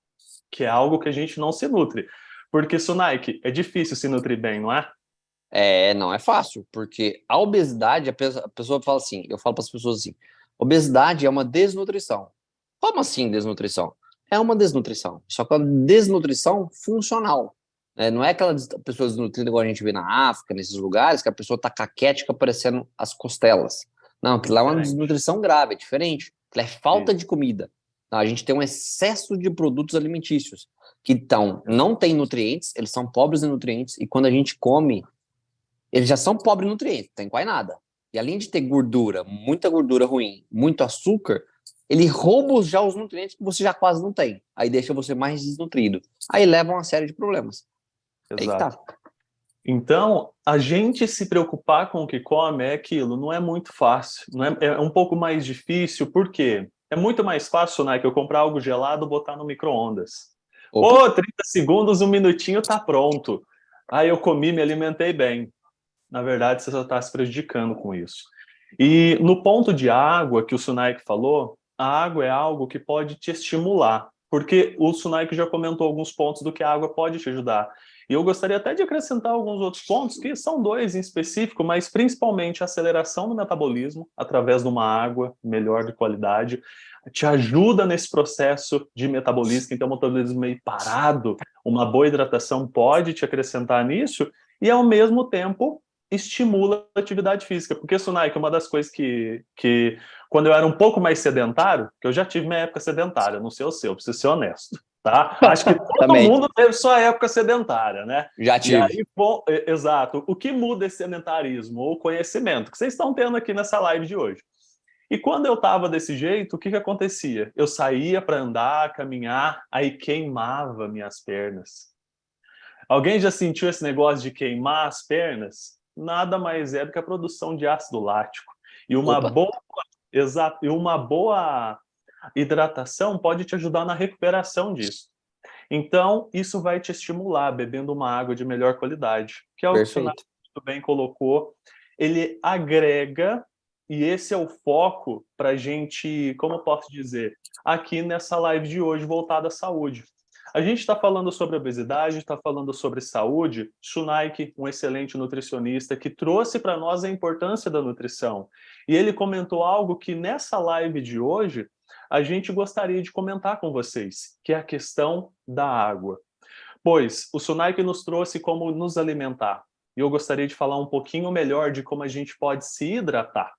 que é algo que a gente não se nutre. Porque, Sunaik, é difícil se nutrir bem, não é? Não é fácil, porque a obesidade, a pessoa fala assim, eu falo para as pessoas assim, obesidade é uma desnutrição. Como assim desnutrição? É uma desnutrição, só que é uma desnutrição funcional. Não é aquela pessoa desnutrida igual a gente vê na África, nesses lugares, que a pessoa tá caquética parecendo as costelas. Não, aquilo lá é uma Diferente. desnutrição grave, é diferente. Aquilo é falta Isso. de comida. Não, a gente tem um excesso de produtos alimentícios que não têm nutrientes, eles são pobres em nutrientes, e quando a gente come, eles já são pobres em nutrientes, não tem quase nada. E além de ter gordura, muita gordura ruim, muito açúcar, ele rouba já os nutrientes que você já quase não tem. Aí deixa você mais desnutrido. Aí leva a uma série de problemas. Aí que tá. Exato. Então, a gente se preocupar com o que come é aquilo, não é muito fácil, não é, é um pouco mais difícil, por quê? É muito mais fácil, né, que eu comprar algo gelado, botar no micro-ondas. Opa, Pô, 30 segundos, um minutinho, tá pronto. Aí eu comi, me alimentei bem. Na verdade, você só está se prejudicando com isso. E no ponto de água que o Sunaik falou, a água é algo que pode te estimular, porque o Sunaik já comentou alguns pontos do que a água pode te ajudar. E eu gostaria até de acrescentar alguns outros pontos, que são dois em específico, mas principalmente a aceleração do metabolismo através de uma água melhor de qualidade, te ajuda nesse processo de metabolismo, que tem um metabolismo meio parado, uma boa hidratação pode te acrescentar nisso, e ao mesmo tempo estimula a atividade física. Porque, Sunai, que é uma das coisas que quando eu era um pouco mais sedentário, que eu já tive minha época sedentária, não sei o seu, preciso ser honesto, tá? Acho que todo também. mundo teve sua época sedentária, né? Já E tive. aí, bom, exato. O que muda esse sedentarismo? O conhecimento que vocês estão tendo aqui nessa live de hoje. E quando eu estava desse jeito, o que acontecia? Eu saía para andar, caminhar, aí queimava minhas pernas. Alguém já sentiu esse negócio de queimar as pernas? Nada mais é do que a produção de ácido lático. E uma Opa, boa, exato, e uma boa hidratação pode te ajudar na recuperação disso. Então, isso vai te estimular bebendo uma água de melhor qualidade, que é o que o Sonato perfeito. muito bem colocou. Ele agrega, e esse é o foco para a gente, como eu posso dizer, aqui nessa live de hoje voltada à saúde. A gente está falando sobre obesidade, está falando sobre saúde. Sunaik, um excelente nutricionista, que trouxe para nós a importância da nutrição. E ele comentou algo que nessa live de hoje a gente gostaria de comentar com vocês, que é a questão da água. Pois o Sunaik nos trouxe como nos alimentar. E eu gostaria de falar um pouquinho melhor de como a gente pode se hidratar.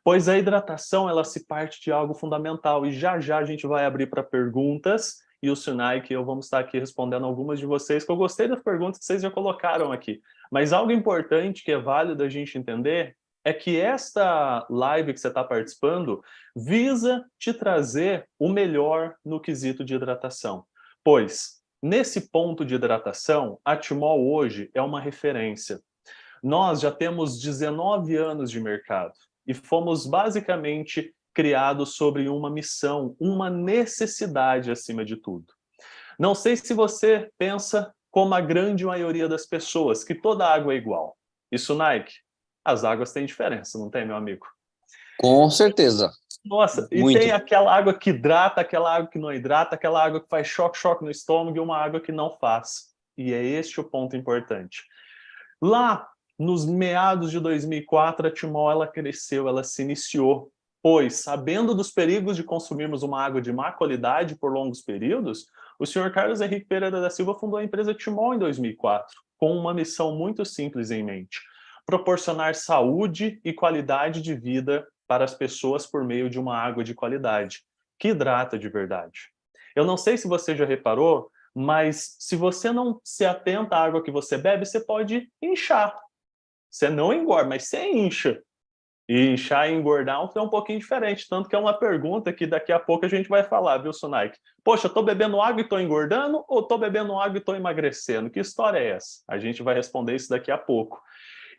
Pois a hidratação, ela se parte de algo fundamental. E já já a gente vai abrir para perguntas. E o Sunai, que eu vamos estar aqui respondendo algumas de vocês, que eu gostei das perguntas que vocês já colocaram aqui. Mas algo importante que é válido a gente entender é que esta live que você está participando visa te trazer o melhor no quesito de hidratação. Pois, nesse ponto de hidratação, a Timol hoje é uma referência. Nós já temos 19 anos de mercado e fomos basicamente criados sobre uma missão, uma necessidade acima de tudo. Não sei se você pensa como a grande maioria das pessoas, que toda água é igual. Isso, Nike, as águas têm diferença, não tem, meu amigo? Com certeza. Nossa, e tem Muito. aquela água que hidrata, aquela água que não hidrata, aquela água que faz choque no estômago e uma água que não faz. E é este o ponto importante. Lá nos meados de 2004, a Timol ela cresceu, ela se iniciou, pois, sabendo dos perigos de consumirmos uma água de má qualidade por longos períodos, o senhor Carlos Henrique Pereira da Silva fundou a empresa Timol em 2004, com uma missão muito simples em mente: proporcionar saúde e qualidade de vida para as pessoas por meio de uma água de qualidade, que hidrata de verdade. Eu não sei se você já reparou, mas se você não se atenta à água que você bebe, você pode inchar. Você não engorda, mas você incha. E inchar e engordar é um pouquinho diferente, tanto que é uma pergunta que daqui a pouco a gente vai falar, viu, Sunaik? Poxa, tô bebendo água e tô engordando ou tô bebendo água e tô emagrecendo? Que história é essa? A gente vai responder isso daqui a pouco.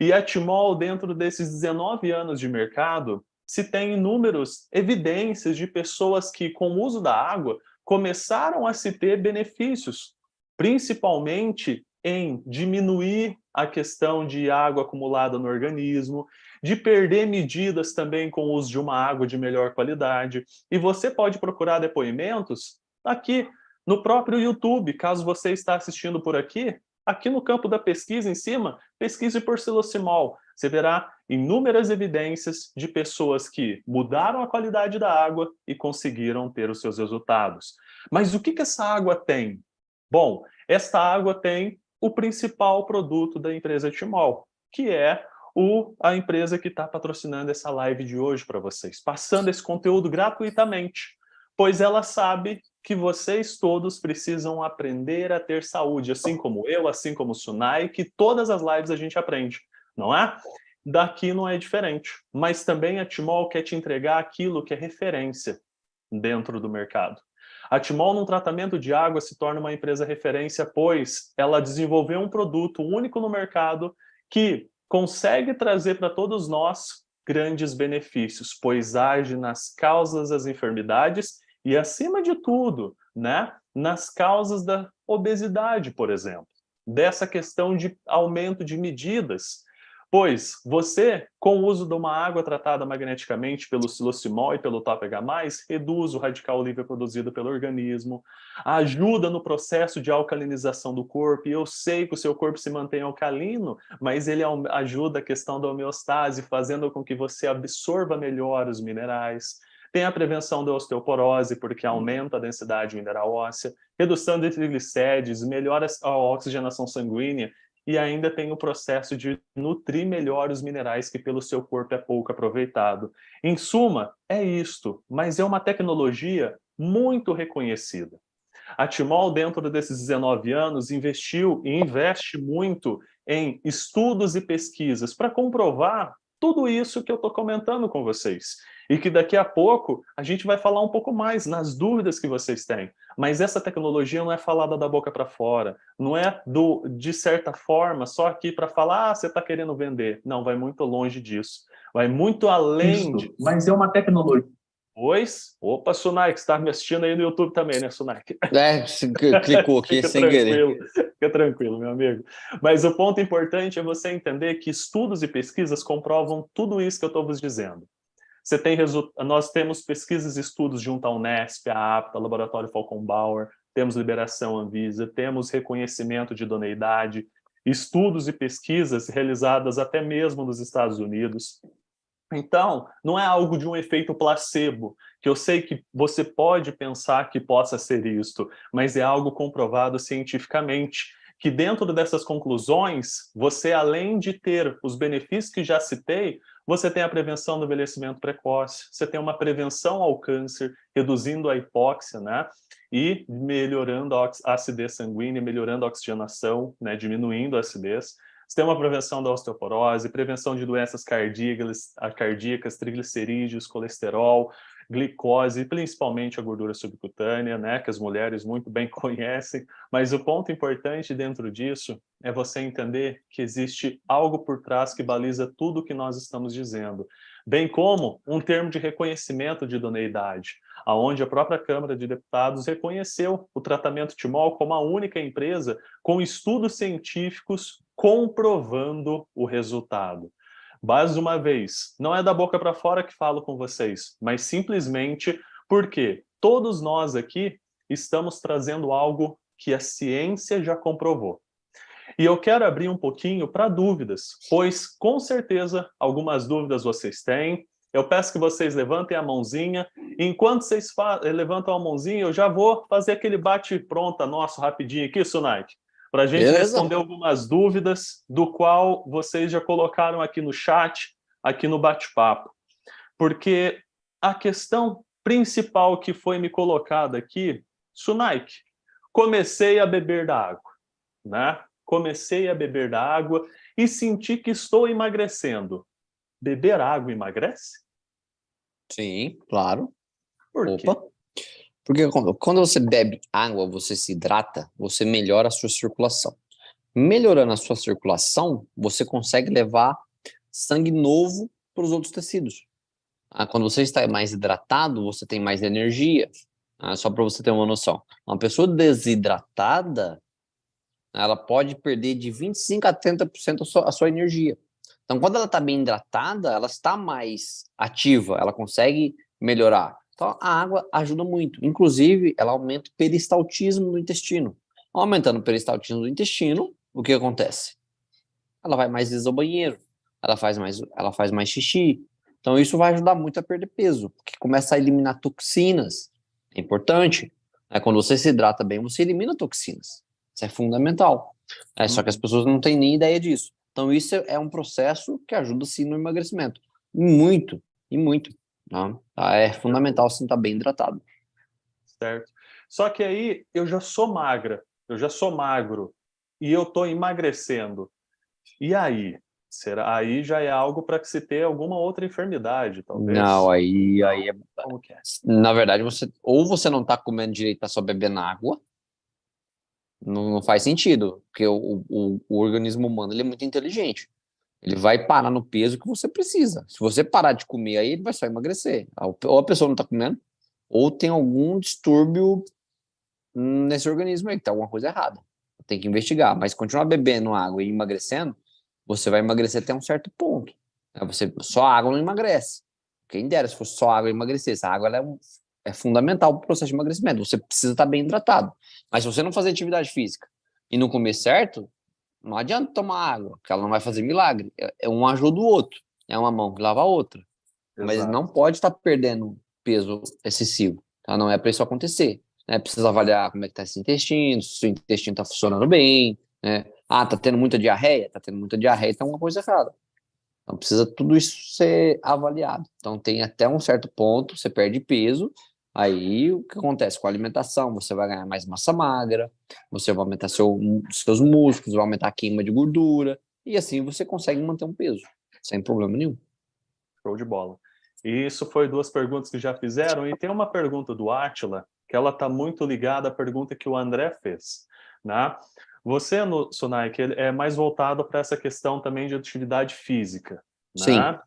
E a Timol, dentro desses 19 anos de mercado, se tem inúmeras evidências de pessoas que, com o uso da água, começaram a se ter benefícios, principalmente em diminuir a questão de água acumulada no organismo, de perder medidas também com o uso de uma água de melhor qualidade. E você pode procurar depoimentos aqui no próprio YouTube, caso você está assistindo por aqui, aqui no campo da pesquisa em cima, pesquise por psilocimol. Você verá inúmeras evidências de pessoas que mudaram a qualidade da água e conseguiram ter os seus resultados. Mas o que essa água tem? Bom, esta água tem o principal produto da empresa Timol, que é a empresa que está patrocinando essa live de hoje para vocês, passando esse conteúdo gratuitamente, pois ela sabe que vocês todos precisam aprender a ter saúde, assim como eu, assim como o Sunai, que todas as lives a gente aprende, não é? Daqui não é diferente, mas também a Timol quer te entregar aquilo que é referência dentro do mercado. A Timol, num tratamento de água, se torna uma empresa referência, pois ela desenvolveu um produto único no mercado que consegue trazer para todos nós grandes benefícios, pois age nas causas das enfermidades e, acima de tudo, né, nas causas da obesidade, por exemplo, dessa questão de aumento de medidas. Pois você, com o uso de uma água tratada magneticamente pelo psilocimol e pelo TOP-H+, reduz o radical livre produzido pelo organismo, ajuda no processo de alcalinização do corpo, e eu sei que o seu corpo se mantém alcalino, mas ele ajuda a questão da homeostase, fazendo com que você absorva melhor os minerais. Tem a prevenção da osteoporose, porque aumenta a densidade mineral óssea, redução de triglicérides, melhora a oxigenação sanguínea, e ainda tem o processo de nutrir melhor os minerais que pelo seu corpo é pouco aproveitado. Em suma, é isto, mas é uma tecnologia muito reconhecida. A Timol, dentro desses 19 anos, investiu e investe muito em estudos e pesquisas para comprovar tudo isso que eu estou comentando com vocês. E que daqui a pouco a gente vai falar um pouco mais nas dúvidas que vocês têm. Mas essa tecnologia não é falada da boca para fora, não é de certa forma só aqui para falar, você está querendo vender. Não, vai muito longe disso. Vai muito além disso. Mas é uma tecnologia. Pois, opa, Sunaik, você está me assistindo aí no YouTube também, né, Sunaik? Clicou aqui sem querer. Fica tranquilo, meu amigo. Mas o ponto importante é você entender que estudos e pesquisas comprovam tudo isso que eu estou vos dizendo. Nós temos pesquisas e estudos junto à Unesp, à APTA, Laboratório Falcon Bauer, temos liberação Anvisa, temos reconhecimento de idoneidade, estudos e pesquisas realizadas até mesmo nos Estados Unidos. Então, não é algo de um efeito placebo, que eu sei que você pode pensar que possa ser isto, mas é algo comprovado cientificamente, que dentro dessas conclusões, você, além de ter os benefícios que já citei, você tem a prevenção do envelhecimento precoce, você tem uma prevenção ao câncer, reduzindo a hipóxia, né? E melhorando a acidez sanguínea, melhorando a oxigenação, né? Diminuindo a acidez. Você tem uma prevenção da osteoporose, prevenção de doenças cardíacas, triglicerídeos, colesterol, glicose, e principalmente a gordura subcutânea, né, que as mulheres muito bem conhecem. Mas o ponto importante dentro disso é você entender que existe algo por trás que baliza tudo o que nós estamos dizendo, bem como um termo de reconhecimento de idoneidade, aonde a própria Câmara de Deputados reconheceu o tratamento Timol como a única empresa com estudos científicos comprovando o resultado. Mais uma vez, não é da boca para fora que falo com vocês, mas simplesmente porque todos nós aqui estamos trazendo algo que a ciência já comprovou. E eu quero abrir um pouquinho para dúvidas, pois com certeza algumas dúvidas vocês têm. Eu peço que vocês levantem a mãozinha. Enquanto vocês levantam a mãozinha, eu já vou fazer aquele bate-pronta nosso rapidinho aqui, Sunaik, para a gente responder algumas dúvidas, do qual vocês já colocaram aqui no chat, aqui no bate-papo. Porque a questão principal que foi me colocada aqui, Sunaik, comecei a beber da água, né? Comecei a beber da água e senti que estou emagrecendo. beber água emagrece? Sim, claro. Por quê? Opa. Porque quando você bebe água, você se hidrata, você melhora a sua circulação. Melhorando a sua circulação, você consegue levar sangue novo para os outros tecidos. Quando você está mais hidratado, você tem mais energia. Só para você ter uma noção. Uma pessoa desidratada, ela pode perder de 25% a 30% a sua energia. Então, quando ela está bem hidratada, ela está mais ativa, ela consegue melhorar. Então, a água ajuda muito. Inclusive, ela aumenta o peristaltismo no intestino. Aumentando o peristaltismo do intestino, o que acontece? Ela vai mais vezes ao banheiro, ela faz mais xixi. Então, isso vai ajudar muito a perder peso, porque começa a eliminar toxinas. É importante. Quando você se hidrata bem, você elimina toxinas. Isso é fundamental. Só que as pessoas não têm nem ideia disso. Então, isso é um processo que ajuda, sim, no emagrecimento. E muito, e muito. É fundamental, sim, estar bem hidratado. Certo. Só que aí eu já sou magra, eu já sou magro, e eu estou emagrecendo. E aí? Aí já é algo para que se ter alguma outra enfermidade, Não, talvez? aí é. Como que é? Na verdade, você não está comendo direito, está só bebendo água. Não faz sentido, porque o organismo humano ele é muito inteligente. Ele vai parar no peso que você precisa. Se você parar de comer, aí ele vai só emagrecer. Ou a pessoa não está comendo, ou tem algum distúrbio nesse organismo aí, que tá alguma coisa errada. Tem que investigar. Mas continuar bebendo água e emagrecendo, você vai emagrecer até um certo ponto. Só água não emagrece. Quem dera se fosse só água e emagrecesse. A água ela é fundamental para o processo de emagrecimento. Você precisa estar bem hidratado. Mas se você não fazer atividade física e não comer certo, não adianta tomar água, porque ela não vai fazer milagre. Um ajuda o outro. É uma mão que lava a outra. Mas Exato. não pode estar perdendo peso excessivo. Tá? Não é para isso acontecer. Precisa avaliar como é que está esse intestino, se o seu intestino está funcionando bem. Né? Tá tendo muita diarreia? Tá tendo muita diarreia, tem alguma coisa errada. Então precisa tudo isso ser avaliado. Então tem até um certo ponto, você perde peso, aí o que acontece com a alimentação? Você vai ganhar mais massa magra, você vai aumentar seus músculos, vai aumentar a queima de gordura, e assim você consegue manter um peso, sem problema nenhum. Show de bola. E isso foi duas perguntas que já fizeram, e tem uma pergunta do Átila, que ela está muito ligada à pergunta que o André fez. Né? Você, Sunaik, é mais voltado para essa questão também de atividade física. Sim, Né?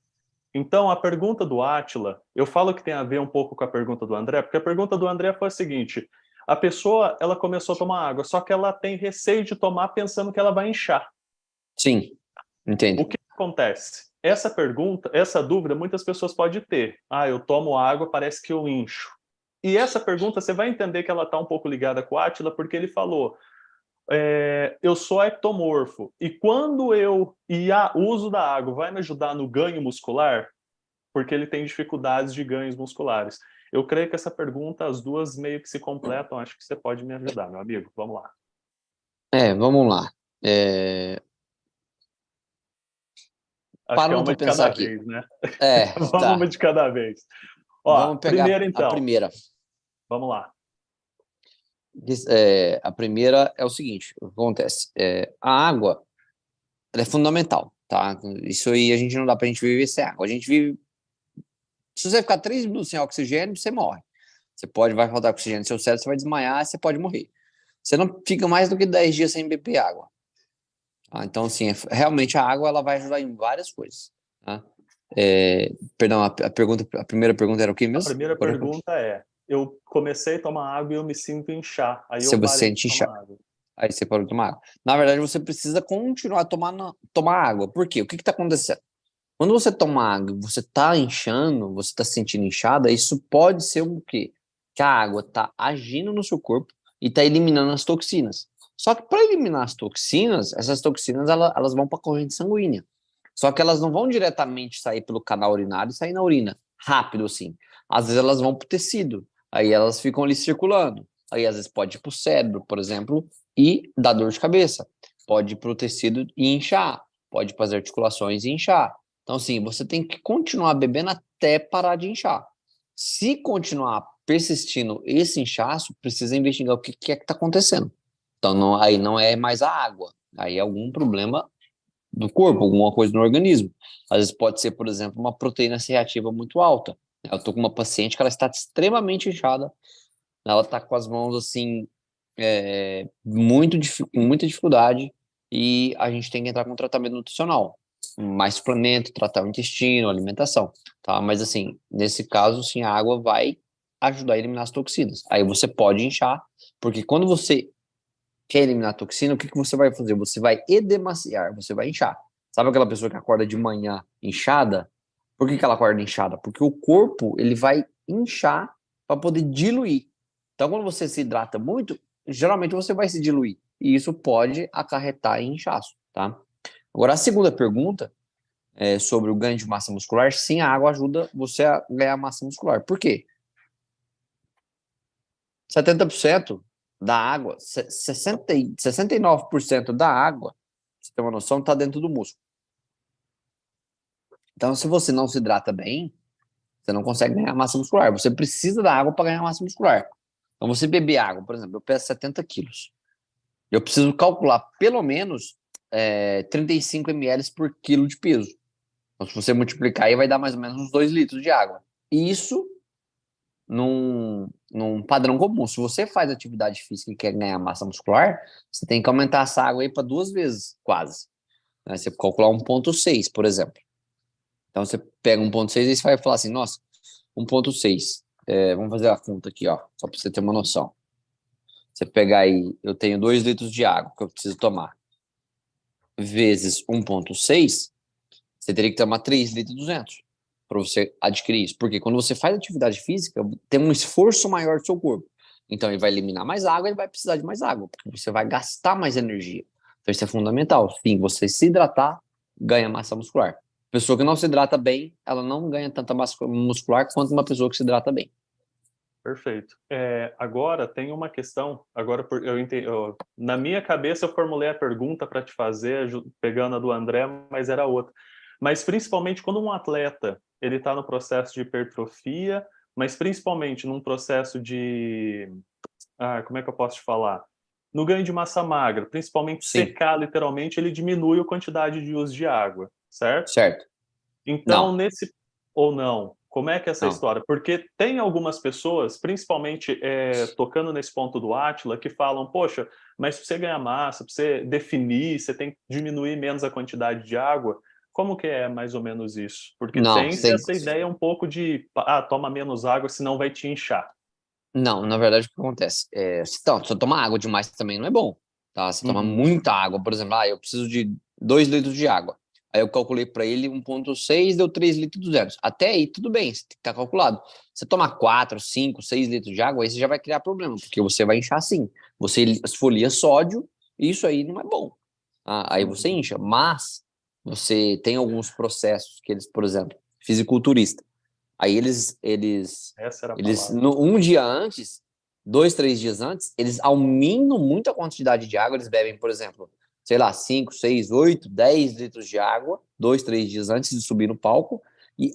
Então, a pergunta do Átila, eu falo que tem a ver um pouco com a pergunta do André, porque a pergunta do André foi a seguinte: a pessoa, ela começou a tomar água, só que ela tem receio de tomar pensando que ela vai inchar. sim, O entendo. que acontece? Essa pergunta, essa dúvida, muitas pessoas podem ter. Eu tomo água, parece que eu incho. E essa pergunta, você vai entender que ela está um pouco ligada com o Átila, porque ele falou, eu sou ectomorfo, e quando o uso da água vai me ajudar no ganho muscular, porque ele tem dificuldades de ganhos musculares. Eu creio que essa pergunta, as duas meio que se completam, acho que você pode me ajudar, meu amigo. Vamos lá. Vamos lá. É, Acho que é parando uma para de pensar cada aqui. vez, né? Vamos uma Tá. de cada vez. Ó, Vamos pegar primeiro a então. primeira. Vamos lá. A primeira é o seguinte: o que acontece? A água ela é fundamental, tá? Isso aí a gente não dá pra gente viver sem água. A gente vive. Se você ficar 3 minutos sem oxigênio, você morre. Vai faltar oxigênio no seu cérebro, você vai desmaiar, você pode morrer. Você não fica mais do que 10 dias sem beber água. Tá? Então, assim, realmente a água ela vai ajudar em várias coisas. Tá? Perdão, a primeira pergunta era o que A mesmo? primeira pergunta é: eu comecei a tomar água e eu me sinto inchar. Aí Se eu você parei de sente inchar. tomar água. Aí você parou de tomar água. Na verdade, você precisa continuar a tomar água. Por quê? O que está acontecendo? Quando você toma água, você está inchando, você está se sentindo inchada, isso pode ser o quê? Que a água está agindo no seu corpo e está eliminando as toxinas. Só que para eliminar as toxinas, essas toxinas elas vão para a corrente sanguínea. Só que elas não vão diretamente sair pelo canal urinário e sair na urina, rápido assim. Às vezes elas vão para o tecido, aí elas ficam ali circulando. Aí às vezes pode ir para o cérebro, por exemplo, e dar dor de cabeça. Pode ir para o tecido e inchar. Pode ir para as articulações e inchar. Então, assim, você tem que continuar bebendo até parar de inchar. Se continuar persistindo esse inchaço, precisa investigar o que é que está acontecendo. Então, aí não é mais a água. Aí é algum problema do corpo, alguma coisa no organismo. Às vezes pode ser, por exemplo, uma proteína C reativa muito alta. Eu estou com uma paciente que ela está extremamente inchada, ela está com as mãos assim, com muita dificuldade, e a gente tem que entrar com um tratamento nutricional, mais suplemento, tratar o intestino, alimentação, tá? Mas assim, nesse caso, sim, a água vai ajudar a eliminar as toxinas. Aí você pode inchar, porque quando você quer eliminar a toxina, o que que você vai fazer? Você vai edemaciar, você vai inchar. Sabe aquela pessoa que acorda de manhã inchada? Por que que ela acorda inchada? Porque o corpo, ele vai inchar para poder diluir. Então, quando você se hidrata muito, geralmente você vai se diluir. E isso pode acarretar em inchaço, tá? Agora, a segunda pergunta é sobre o ganho de massa muscular. Sim, a água ajuda você a ganhar massa muscular. Por quê? 70% da água, 69% da água, pra você ter uma noção, está dentro do músculo. Então, se você não se hidrata bem, você não consegue ganhar massa muscular. Você precisa da água para ganhar massa muscular. Então, você beber água, por exemplo, eu peso 70 quilos. Eu preciso calcular pelo menos 35 ml por quilo de peso. Então, se você multiplicar aí, vai dar mais ou menos uns 2 litros de água. E isso num padrão comum. Se você faz atividade física e quer ganhar massa muscular, você tem que aumentar essa água aí para 2 vezes, quase. Né? Você calcular 1,6, por exemplo. Então você pega 1,6 e você vai falar assim, nossa, 1,6. Vamos fazer a conta aqui, ó, só para você ter uma noção. Você pegar aí, eu tenho 2 litros de água que eu preciso tomar, vezes 1,6, você teria que tomar 3 litros e 200 para você adquirir isso. Porque quando você faz atividade física, tem um esforço maior do seu corpo. Então, ele vai eliminar mais água, ele vai precisar de mais água, porque você vai gastar mais energia. Então, isso é fundamental. Sim, você se hidratar, ganha massa muscular. Pessoa que não se hidrata bem, ela não ganha tanta massa muscular quanto uma pessoa que se hidrata bem. Perfeito. Agora tem uma questão. Agora eu entendi. Na minha cabeça eu formulei a pergunta para te fazer, pegando a do André, mas era outra. Mas principalmente quando um atleta ele está no processo de hipertrofia, mas principalmente num processo de, como é que eu posso te falar? No ganho de massa magra, principalmente Sim, secar literalmente, ele diminui a quantidade de uso de água, certo? certo. Então, Não, nesse ou não, como é que é essa não. história? Porque tem algumas pessoas, principalmente tocando nesse ponto do Átila, que falam, poxa, mas para você ganhar massa, para você definir, você tem que diminuir menos a quantidade de água. Como que é mais ou menos isso? Porque Não, tem-se essa ideia um pouco de, toma menos água, senão vai te inchar. não, na verdade, o que acontece? Então, se eu tomar água demais também não é bom, tá? Se tomar Uhum, muita água, por exemplo, eu preciso de 2 litros de água. Aí eu calculei para ele 1,6, deu 3 litros e 200. Até aí, tudo bem, você tem que estar calculado. Você tomar 4, 5, 6 litros de água, aí você já vai criar problema, porque você vai inchar sim. Você esfolia sódio, e isso aí não é bom. Aí você uhum. incha. Mas você tem alguns processos que eles, por exemplo, fisiculturista. Aí Essa era a palavra. um dia antes, 2, 3 dias antes, eles aumentam muito a quantidade de água. Eles bebem, por exemplo, sei lá, 5, 6, 8, 10 litros de água, 2, 3 dias antes de subir no palco. E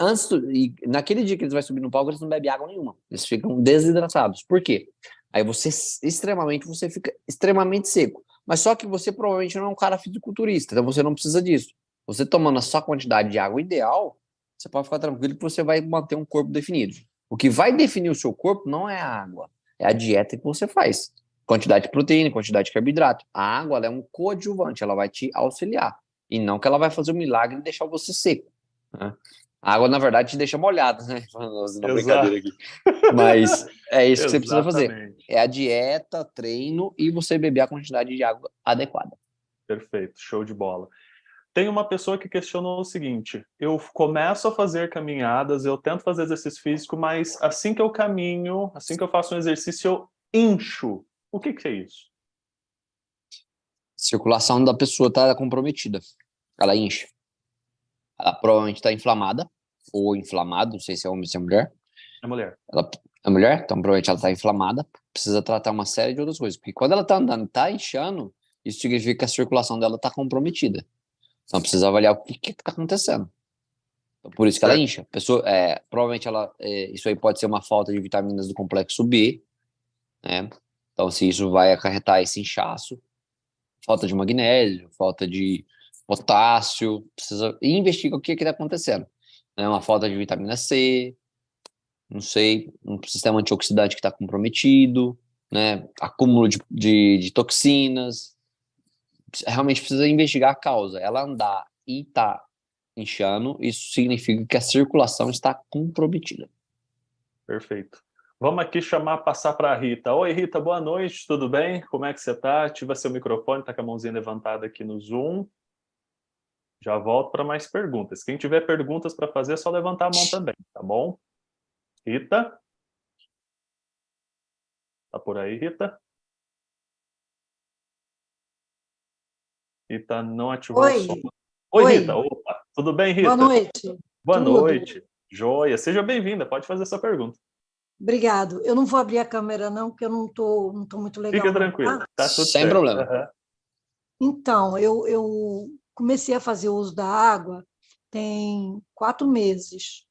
naquele dia que eles vão subir no palco, eles não bebem água nenhuma. Eles ficam desidratados. Por quê? Aí você fica extremamente seco. Mas só que você provavelmente não é um cara fisiculturista, então você não precisa disso. Você tomando a sua quantidade de água ideal, você pode ficar tranquilo que você vai manter um corpo definido. O que vai definir o seu corpo não é a água, é a dieta que você faz. Quantidade de proteína, quantidade de carboidrato. A água ela é um coadjuvante, ela vai te auxiliar. E não que ela vai fazer o milagre de deixar você seco. Né? A água, na verdade, te deixa molhado, né? Fazendo uma brincadeira Exato. aqui. Mas é isso que você precisa fazer. Exatamente. É a dieta, treino e você beber a quantidade de água adequada. Perfeito, show de bola. Tem uma pessoa que questionou o seguinte: eu começo a fazer caminhadas, eu tento fazer exercício físico, mas assim que eu caminho, assim que eu faço um exercício, eu incho. O que que é isso? Circulação da pessoa está comprometida. Ela incha. Ela provavelmente está inflamada, ou inflamado, não sei se é homem ou se é mulher. É mulher. Ela é mulher, então provavelmente ela está inflamada, precisa tratar uma série de outras coisas. Porque quando ela está andando, está inchando, isso significa que a circulação dela está comprometida. Então precisa avaliar o que está acontecendo. Então, por isso que ela Certo. incha. A pessoa, provavelmente isso aí pode ser uma falta de vitaminas do complexo B, né? Então, se isso vai acarretar esse inchaço, falta de magnésio, falta de potássio, precisa investiga o que está acontecendo. Né? Uma falta de vitamina C, não sei, um sistema antioxidante que está comprometido, né? Acúmulo de toxinas. Realmente precisa investigar a causa. Ela andar e está inchando, isso significa que a circulação está comprometida. Perfeito. Vamos aqui passar para a Rita. Oi, Rita, boa noite, tudo bem? Como é que você está? Ativa seu microfone, está com a mãozinha levantada aqui no Zoom. Já volto para mais perguntas. Quem tiver perguntas para fazer, é só levantar a mão também, tá bom? Rita? Tá por aí, Rita? Rita não ativou o som. Oi, Oi, Rita. oi, Opa, tudo bem, boa Rita? noite. Boa Tudo? noite. Joia. Seja bem-vinda. Pode fazer sua pergunta. Obrigado. Eu não vou abrir a câmera não, porque eu não tô muito legal Fica não, tranquilo. tá? Tá tudo Sem certo. problema. Aham. Então, eu comecei a fazer uso da água tem 4 meses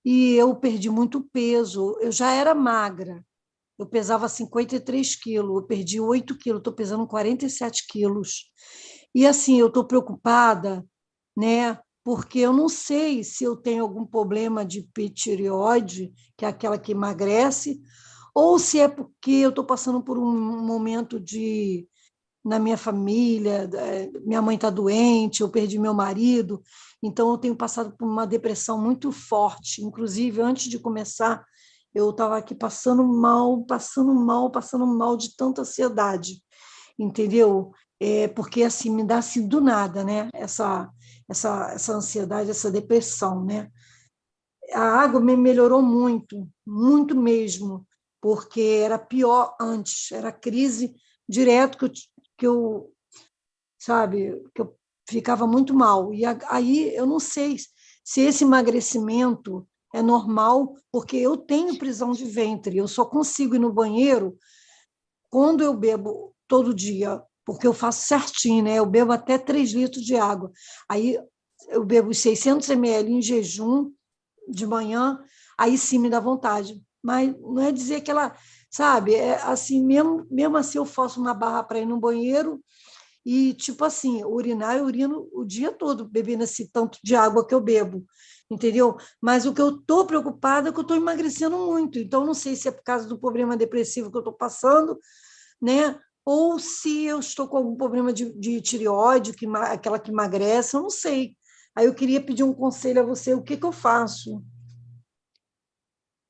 e eu perdi muito peso. Eu já era magra, eu pesava 53 quilos, eu perdi 8 quilos, estou pesando 47 quilos. E assim, eu estou preocupada, né? Porque eu não sei se eu tenho algum problema de hipertireoide, que é aquela que emagrece, ou se é porque eu estou passando por um momento de na minha família, minha mãe está doente, eu perdi meu marido, então eu tenho passado por uma depressão muito forte. Inclusive, antes de começar, eu estava aqui passando mal, passando mal, passando mal de tanta ansiedade, entendeu? Porque assim me dá assim do nada, né? Essa ansiedade, essa depressão, né? A água me melhorou muito, muito mesmo, porque era pior antes, era crise direto que eu sabe, que eu ficava muito mal. E aí eu não sei se esse emagrecimento é normal, porque eu tenho prisão de ventre, eu só consigo ir no banheiro quando eu bebo todo dia, porque eu faço certinho, né? Eu bebo até 3 litros de água. Aí eu bebo 600 ml em jejum de manhã, aí sim me dá vontade. Mas não é dizer que ela, sabe, é assim, mesmo assim eu faço uma barra para ir no banheiro e, tipo assim, urinar, eu urino o dia todo, bebendo esse tanto de água que eu bebo, entendeu? Mas o que eu estou preocupada é que eu estou emagrecendo muito, então não sei se é por causa do problema depressivo que eu estou passando, né? Ou se eu estou com algum problema de tireoide, aquela que emagrece, eu não sei. Aí eu queria pedir um conselho a você, o que que eu faço?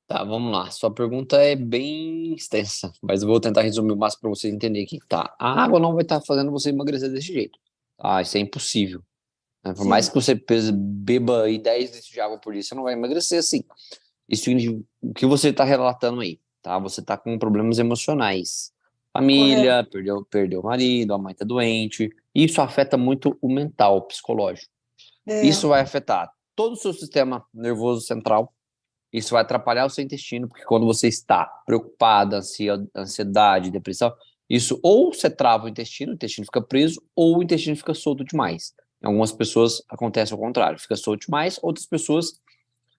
Tá, vamos lá. Sua pergunta é bem extensa, mas eu vou tentar resumir o máximo para você entender aqui. Tá, a água não vai estar fazendo você emagrecer desse jeito. Tá, isso é impossível. Né? Por mais Sim, que você beba aí 10 litros de água por dia, você não vai emagrecer assim. Isso significa o que você está relatando aí, tá? Você está com problemas emocionais. correto. Família, perdeu o marido, a mãe está doente. Isso afeta muito o mental, o psicológico. É, Isso vai afetar todo o seu sistema nervoso central. Isso vai atrapalhar o seu intestino, porque quando você está preocupada, ansiedade, depressão, isso ou você trava o intestino fica preso, ou o intestino fica solto demais. Em algumas pessoas acontece ao contrário, fica solto demais, outras pessoas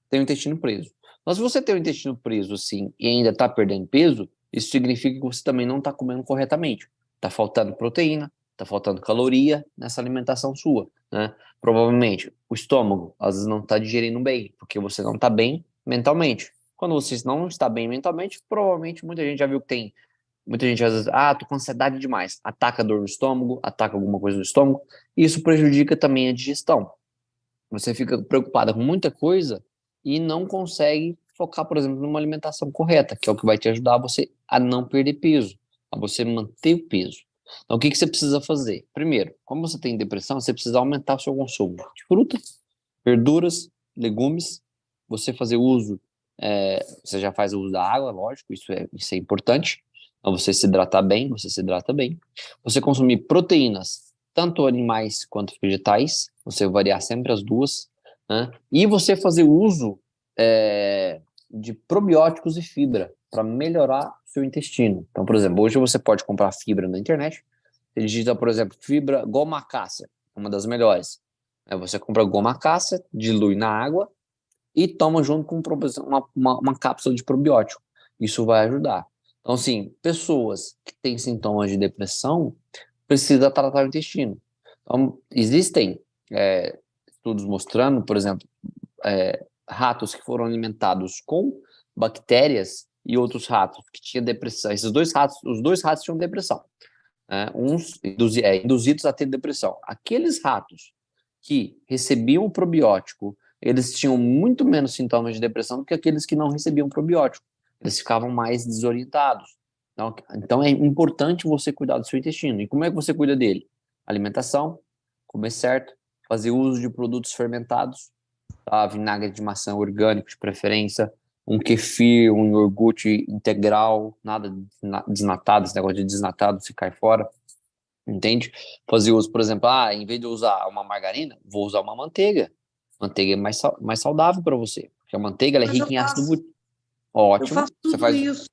têm o intestino preso. Mas se você tem o intestino preso assim e ainda está perdendo peso, isso significa que você também não está comendo corretamente. Está faltando proteína, está faltando caloria nessa alimentação sua, né? Provavelmente o estômago às vezes não está digerindo bem, porque você não está bem mentalmente. Quando você não está bem mentalmente, provavelmente muita gente já viu que tem. Muita gente às vezes, tô com ansiedade demais. Ataca a dor no estômago, ataca alguma coisa no estômago. E isso prejudica também a digestão. Você fica preocupada com muita coisa e não consegue focar, por exemplo, numa alimentação correta, que é o que vai te ajudar você a não perder peso, a você manter o peso. Então, o que que você precisa fazer? Primeiro, como você tem depressão, você precisa aumentar o seu consumo de frutas, verduras, legumes. Você fazer uso, você já faz uso da água, lógico, isso é importante. Então, você se hidratar bem, você se hidrata bem. Você consumir proteínas, tanto animais quanto vegetais, você variar sempre as duas, né? E você fazer uso de probióticos e fibra para melhorar o seu intestino. Então, por exemplo, hoje você pode comprar fibra na internet. Você digita, por exemplo, fibra goma cássia, uma das melhores. Você compra goma cássia, dilui na água e toma junto com uma cápsula de probiótico. Isso vai ajudar. Então, assim, pessoas que têm sintomas de depressão precisam tratar o intestino. Então, existem estudos mostrando, por exemplo, ratos que foram alimentados com bactérias e outros ratos que tinham depressão. Os dois ratos tinham depressão, né? Uns induzidos a ter depressão. Aqueles ratos que recebiam o probiótico, eles tinham muito menos sintomas de depressão do que aqueles que não recebiam probiótico. Eles ficavam mais desorientados. Então é importante você cuidar do seu intestino. E como é que você cuida dele? Alimentação, comer certo, fazer uso de produtos fermentados, tá? Vinagre de maçã orgânico de preferência, um kefir, um iogurte integral, nada desnatado, esse negócio de desnatado se cai fora, entende? Fazer uso, por exemplo, em vez de eu usar uma margarina, vou usar uma manteiga. Manteiga é mais saudável para você, porque a manteiga ela é Mas rica em ácido eu ótimo, faço você tudo faz isso.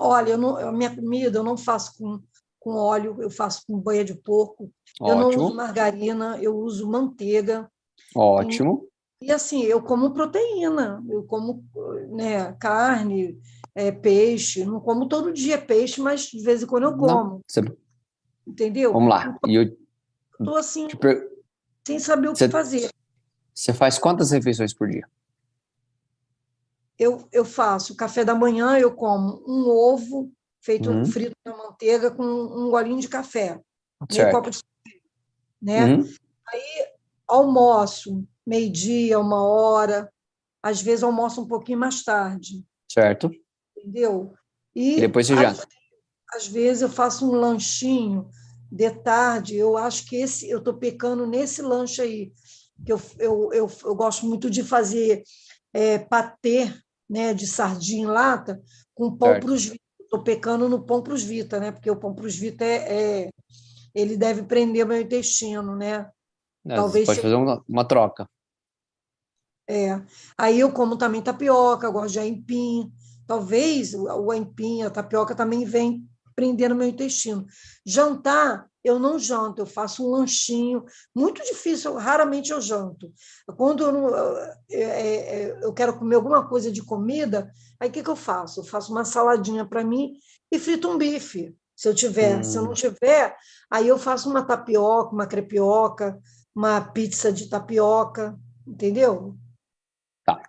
Olha, a minha comida eu não faço com óleo, eu faço com banha de porco. Eu não uso ótimo, margarina, eu uso manteiga. ótimo. E assim, eu como proteína, eu como, né, carne, peixe. Não como todo dia peixe, mas de vez em quando eu Não, como, entendeu? vamos lá. Então, E eu eu estou assim, te per... sem saber o que você, fazer. você faz quantas refeições por dia? Eu faço café da manhã, eu como um ovo feito Uhum, frito na manteiga com um golinho de café, meio copo certo. de, né? Uhum, Almoço, meio-dia, 1 hora, às vezes almoço um pouquinho mais tarde, certo. entendeu? E E depois você janta. às vezes eu faço um lanchinho de tarde, eu acho que eu estou pecando nesse lanche aí, que eu gosto muito de fazer patê, né, de sardinha em lata com pão Certo. para os Vita. Estou pecando no pão para os Vita, né? Porque o pão para os Vita ele deve prender o meu intestino, né? Às vezes Talvez pode fazer seja. uma troca. Aí eu como também tapioca, eu gosto de aipim. Talvez o aipim, a tapioca também vem prender no meu intestino. Jantar, eu não janto, eu faço um lanchinho. Muito difícil, raramente eu janto. Quando eu, não, eu quero comer alguma coisa de comida, aí o que eu faço? Eu faço uma saladinha para mim e frito um bife, se eu tiver. Se eu não Hum, tiver, aí eu faço uma tapioca, uma crepioca, uma pizza de tapioca, entendeu? tá.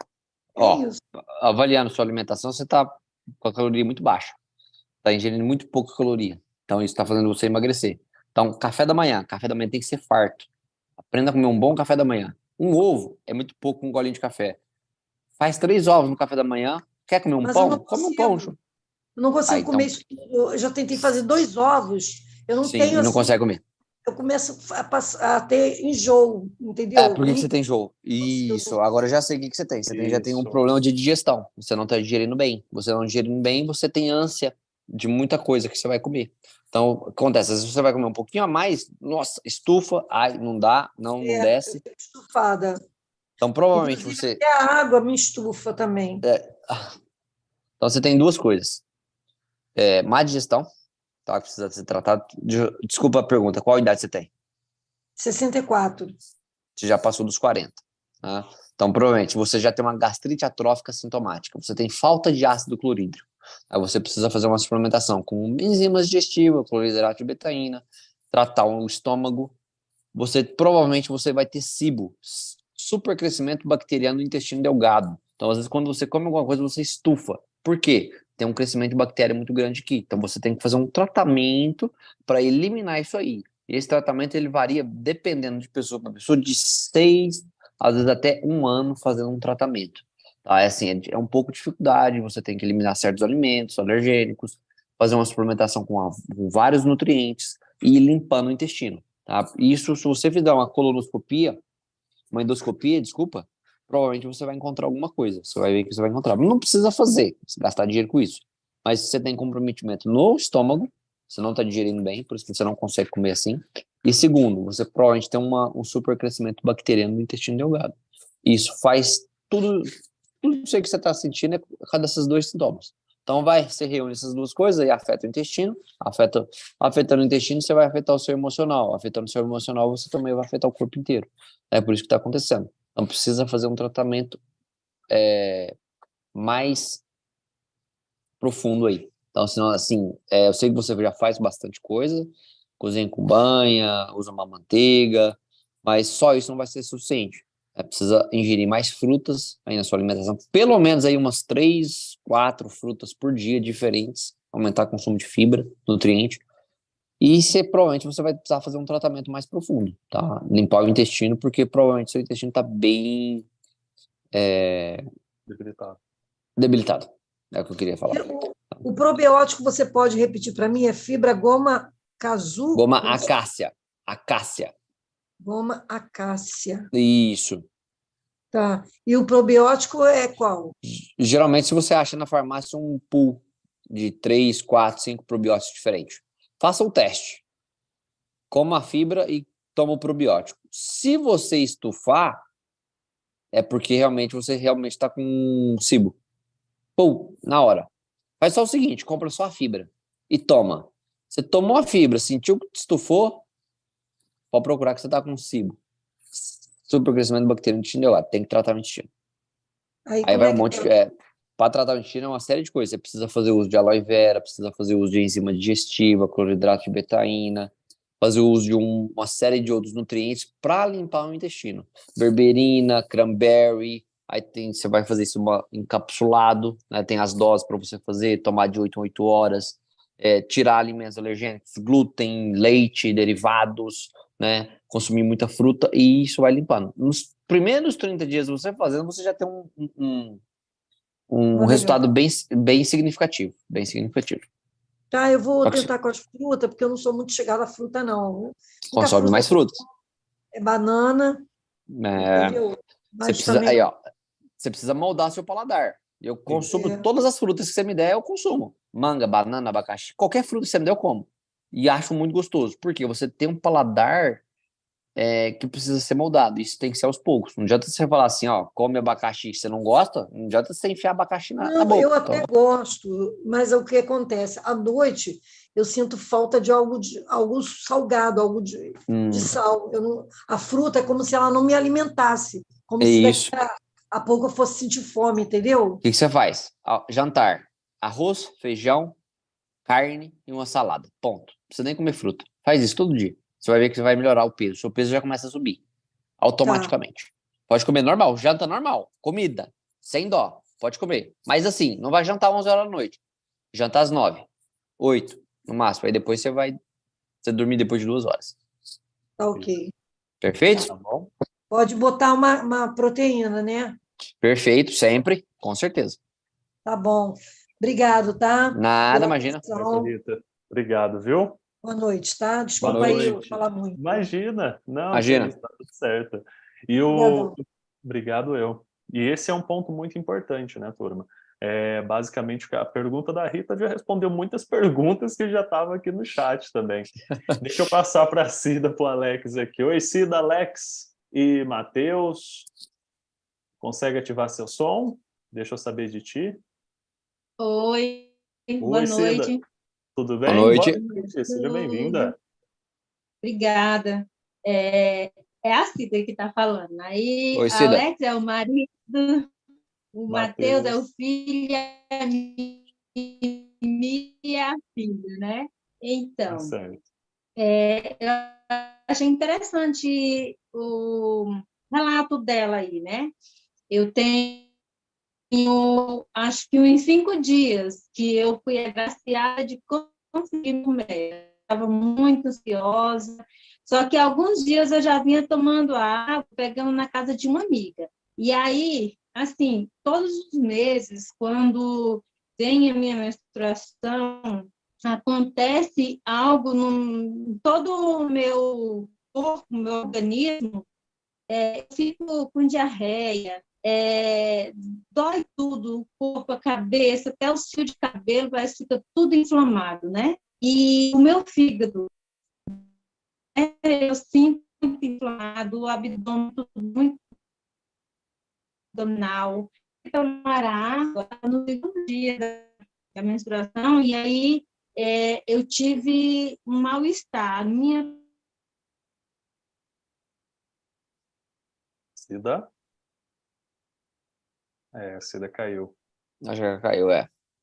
É Ó, isso. avaliando sua alimentação, você tá com a caloria muito baixa. Tá ingerindo muito pouca caloria. Então, isso tá fazendo você emagrecer. Então, café da manhã tem que ser farto. Aprenda a comer um bom café da manhã. Um ovo é muito pouco, um golinho de café. Faz 3 ovos no café da manhã. Quer comer um Mas eu pão? não Come um pão. consigo. Eu não consigo comer Então, isso tudo. Eu já tentei fazer 2 ovos. Eu não sim, tenho e não assim. consegue comer. Eu começo a ter enjoo, É, entendeu? por Eu que que não você tem enjoo? Isso, consigo. agora eu já sei o que que você tem. Você já tem um Isso. problema de digestão. Você não está digerindo bem. Você não digerindo bem, você tem ânsia de muita coisa que você vai comer. Então, acontece, às vezes você vai comer um pouquinho a mais, nossa, estufa, ai, não dá, não Eu desce. fico estufada. Então, provavelmente Inclusive, você. até a água me estufa também. Então, você tem duas coisas. Má digestão, tá? Precisa ser tratado. Desculpa a pergunta, qual idade você tem? 64. Você já passou dos 40. Tá? Então, provavelmente, você já tem uma gastrite atrófica sintomática. Você tem falta de ácido clorídrico. Aí você precisa fazer uma suplementação com enzimas digestivas, cloridrato de betaína, tratar o estômago. Provavelmente você vai ter SIBO, supercrescimento bacteriano do intestino delgado. Então, às vezes, quando você come alguma coisa, você estufa. Por quê? Tem um crescimento de bactéria muito grande aqui. Então, você tem que fazer um tratamento para eliminar isso aí. E esse tratamento ele varia dependendo de pessoa para pessoa, de 6, às vezes até 1 ano fazendo um tratamento. Tá? É assim, é um pouco de dificuldade, você tem que eliminar certos alimentos alergênicos, fazer uma suplementação com vários nutrientes e ir limpando o intestino. Tá? Isso, se você fizer uma endoscopia, desculpa, provavelmente você vai encontrar alguma coisa. Você vai ver que você vai encontrar. Não precisa fazer, gastar dinheiro com isso. Mas se você tem comprometimento no estômago, você não está digerindo bem, por isso que você não consegue comer assim. E segundo, você provavelmente tem um supercrescimento bacteriano no intestino delgado. Isso faz tudo isso aí que você está sentindo é por causa desses dois sintomas. Então você reúne essas duas coisas e afeta o intestino, afetando o intestino, você vai afetar o seu emocional. Afetando o seu emocional, você também vai afetar o corpo inteiro. É por isso que está acontecendo. Então precisa fazer um tratamento mais profundo aí. Então, senão, assim, eu sei que você já faz bastante coisa, cozinha com banha, usa uma manteiga, mas só isso não vai ser suficiente. Precisa ingerir mais frutas aí na sua alimentação, pelo menos aí umas 3, 4 frutas por dia diferentes, aumentar o consumo de fibra, nutriente, e provavelmente você vai precisar fazer um tratamento mais profundo, tá? Limpar o intestino, porque provavelmente seu intestino está bem Debilitado. debilitado. É o que eu queria falar. E o probiótico, você pode repetir para mim? É fibra goma casu? Goma acácia. Acácia. Goma acácia. Isso. Tá. E o probiótico é qual? Geralmente, se você acha na farmácia um pool de 3, 4, 5 probióticos diferentes, faça o teste. Coma a fibra e toma o probiótico. Se você estufar, é porque você realmente está com cibo. Pum, na hora. Faz só o seguinte, compra só a fibra e toma. Você tomou a fibra, sentiu que estufou, pode procurar que você está com cibo. Supercrescimento bacteriano do intestino delgado, tem que tratar o intestino. Aí Aí como vai é um que monte de... para tratar o intestino é uma série de coisas. Você precisa fazer uso de aloe vera, precisa fazer uso de enzima digestiva, cloridrato de betaína, fazer uso de uma série de outros nutrientes para limpar o intestino. Berberina, cranberry, você vai fazer isso encapsulado, né? Tem as doses para você fazer, tomar de 8 em 8 horas, tirar alimentos alergênicos, glúten, leite, derivados, né? Consumir muita fruta e isso vai limpando. Nos primeiros 30 dias você fazendo, você já tem um legal. resultado bem significativo, bem significativo. Tá, eu vou Só que tentar com as frutas, porque eu não sou muito chegada à fruta, não. A única consome fruta mais que eu frutas. como é banana, É, entendeu? você Mas precisa, também aí, não. ó, você precisa moldar seu paladar. Eu consumo É, todas as frutas que você me der, eu consumo. Manga, banana, abacaxi, qualquer fruta que você me der, eu como. E acho muito gostoso, porque você tem um paladar que precisa ser moldado. Isso tem que ser aos poucos. Não adianta você falar assim, ó, come abacaxi que você não gosta, não adianta você enfiar abacaxi na não, eu boca. até Então, gosto, mas o que acontece? À noite eu sinto falta de algo salgado, algo de hum, sal. Eu não, a fruta é como se ela não me alimentasse, como é se daqui isso. a pouco eu fosse sentir fome, entendeu? O que você faz? Jantar, arroz, feijão, carne e uma salada. Ponto. Não precisa nem comer fruta. Faz isso todo dia. Você vai ver que você vai melhorar o peso. Seu peso já começa a subir Tá, automaticamente. Pode comer normal, janta normal, comida, sem dó. Pode comer. Mas assim, não vai jantar 11 horas da noite. Janta às 9, 8 no máximo. Aí depois você dormir depois de 2 horas. tá ok. Perfeito? Tá bom? Pode botar uma proteína, né? Perfeito, sempre, com certeza. Tá bom. Obrigado, tá? Nada, Pela imagina. Certo, atenção. Rita. Obrigado, viu? Boa noite, tá? Boa Boa Desculpa aí eu noite. noite. falar muito. Imagina. Não, que Imagina. isso, tá tudo certo. E Obrigadão. Obrigado eu. E esse é um ponto muito importante, né, turma? Basicamente, a pergunta da Rita já respondeu muitas perguntas que já estavam aqui no chat também. Deixa eu passar para a Cida, para o Alex aqui. Oi, Cida, Alex e Matheus. Consegue ativar seu som? Deixa eu saber de ti. Oi, boa Oi, Cida. noite. Tudo Boa bem? Boa noite. noite. Seja Tudo. bem-vinda. Obrigada. É a Cida que está falando. Aí, Oi, Cida. Alex é o marido, o Matheus é o Matheus. filho, a Mimi é a filha, né? Tá Então, certo. eu achei interessante o relato dela aí, né? Eu tenho, acho que uns 5 dias que eu fui agraciada de conseguir comer. Estava muito ansiosa, só que alguns dias eu já vinha tomando água, pegando na casa de uma amiga. E aí, assim, todos os meses, quando tem a minha menstruação, acontece algo em todo o meu corpo, meu organismo, eu fico com diarreia, dói tudo, o corpo, a cabeça, até o fio de cabelo, parece que fica tudo inflamado, né? E o meu fígado, eu sinto muito inflamado, o abdômen tudo muito abdominal. Tomar água no segundo dia da menstruação, e aí eu tive um mal-estar. Minha Cida? A Cida caiu. Acho que caiu,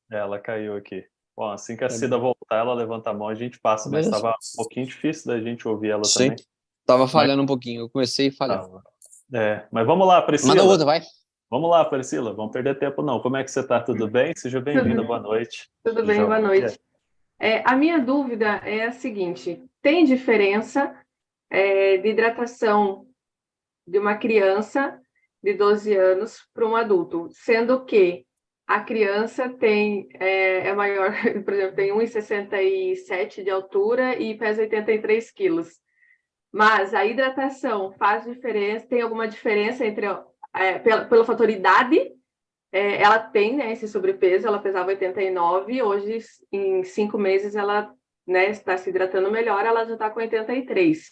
Ela caiu aqui. Bom, assim que a Cida voltar, ela levanta a mão, a gente passa, mas Beleza. estava um pouquinho difícil da gente ouvir ela Sim. também. Tava Mas, falhando um pouquinho. Eu comecei a falhar. mas vamos lá, Manda Priscila. outra, vai. Vamos lá, Priscila. Vamos perder tempo, não. Como é que você está? Tudo bem? Seja bem-vinda. Boa noite. Tudo bem, boa noite. A minha dúvida é a seguinte: tem diferença de hidratação de uma criança de 12 anos para um adulto, sendo que a criança é maior, por exemplo, tem 1,67 de altura e pesa 83 quilos. Mas a hidratação faz diferença, tem alguma diferença entre pelo fator idade? Ela tem, né, esse sobrepeso, ela pesava 89, hoje, em 5 meses, ela, né, está se hidratando melhor, ela já está com 83.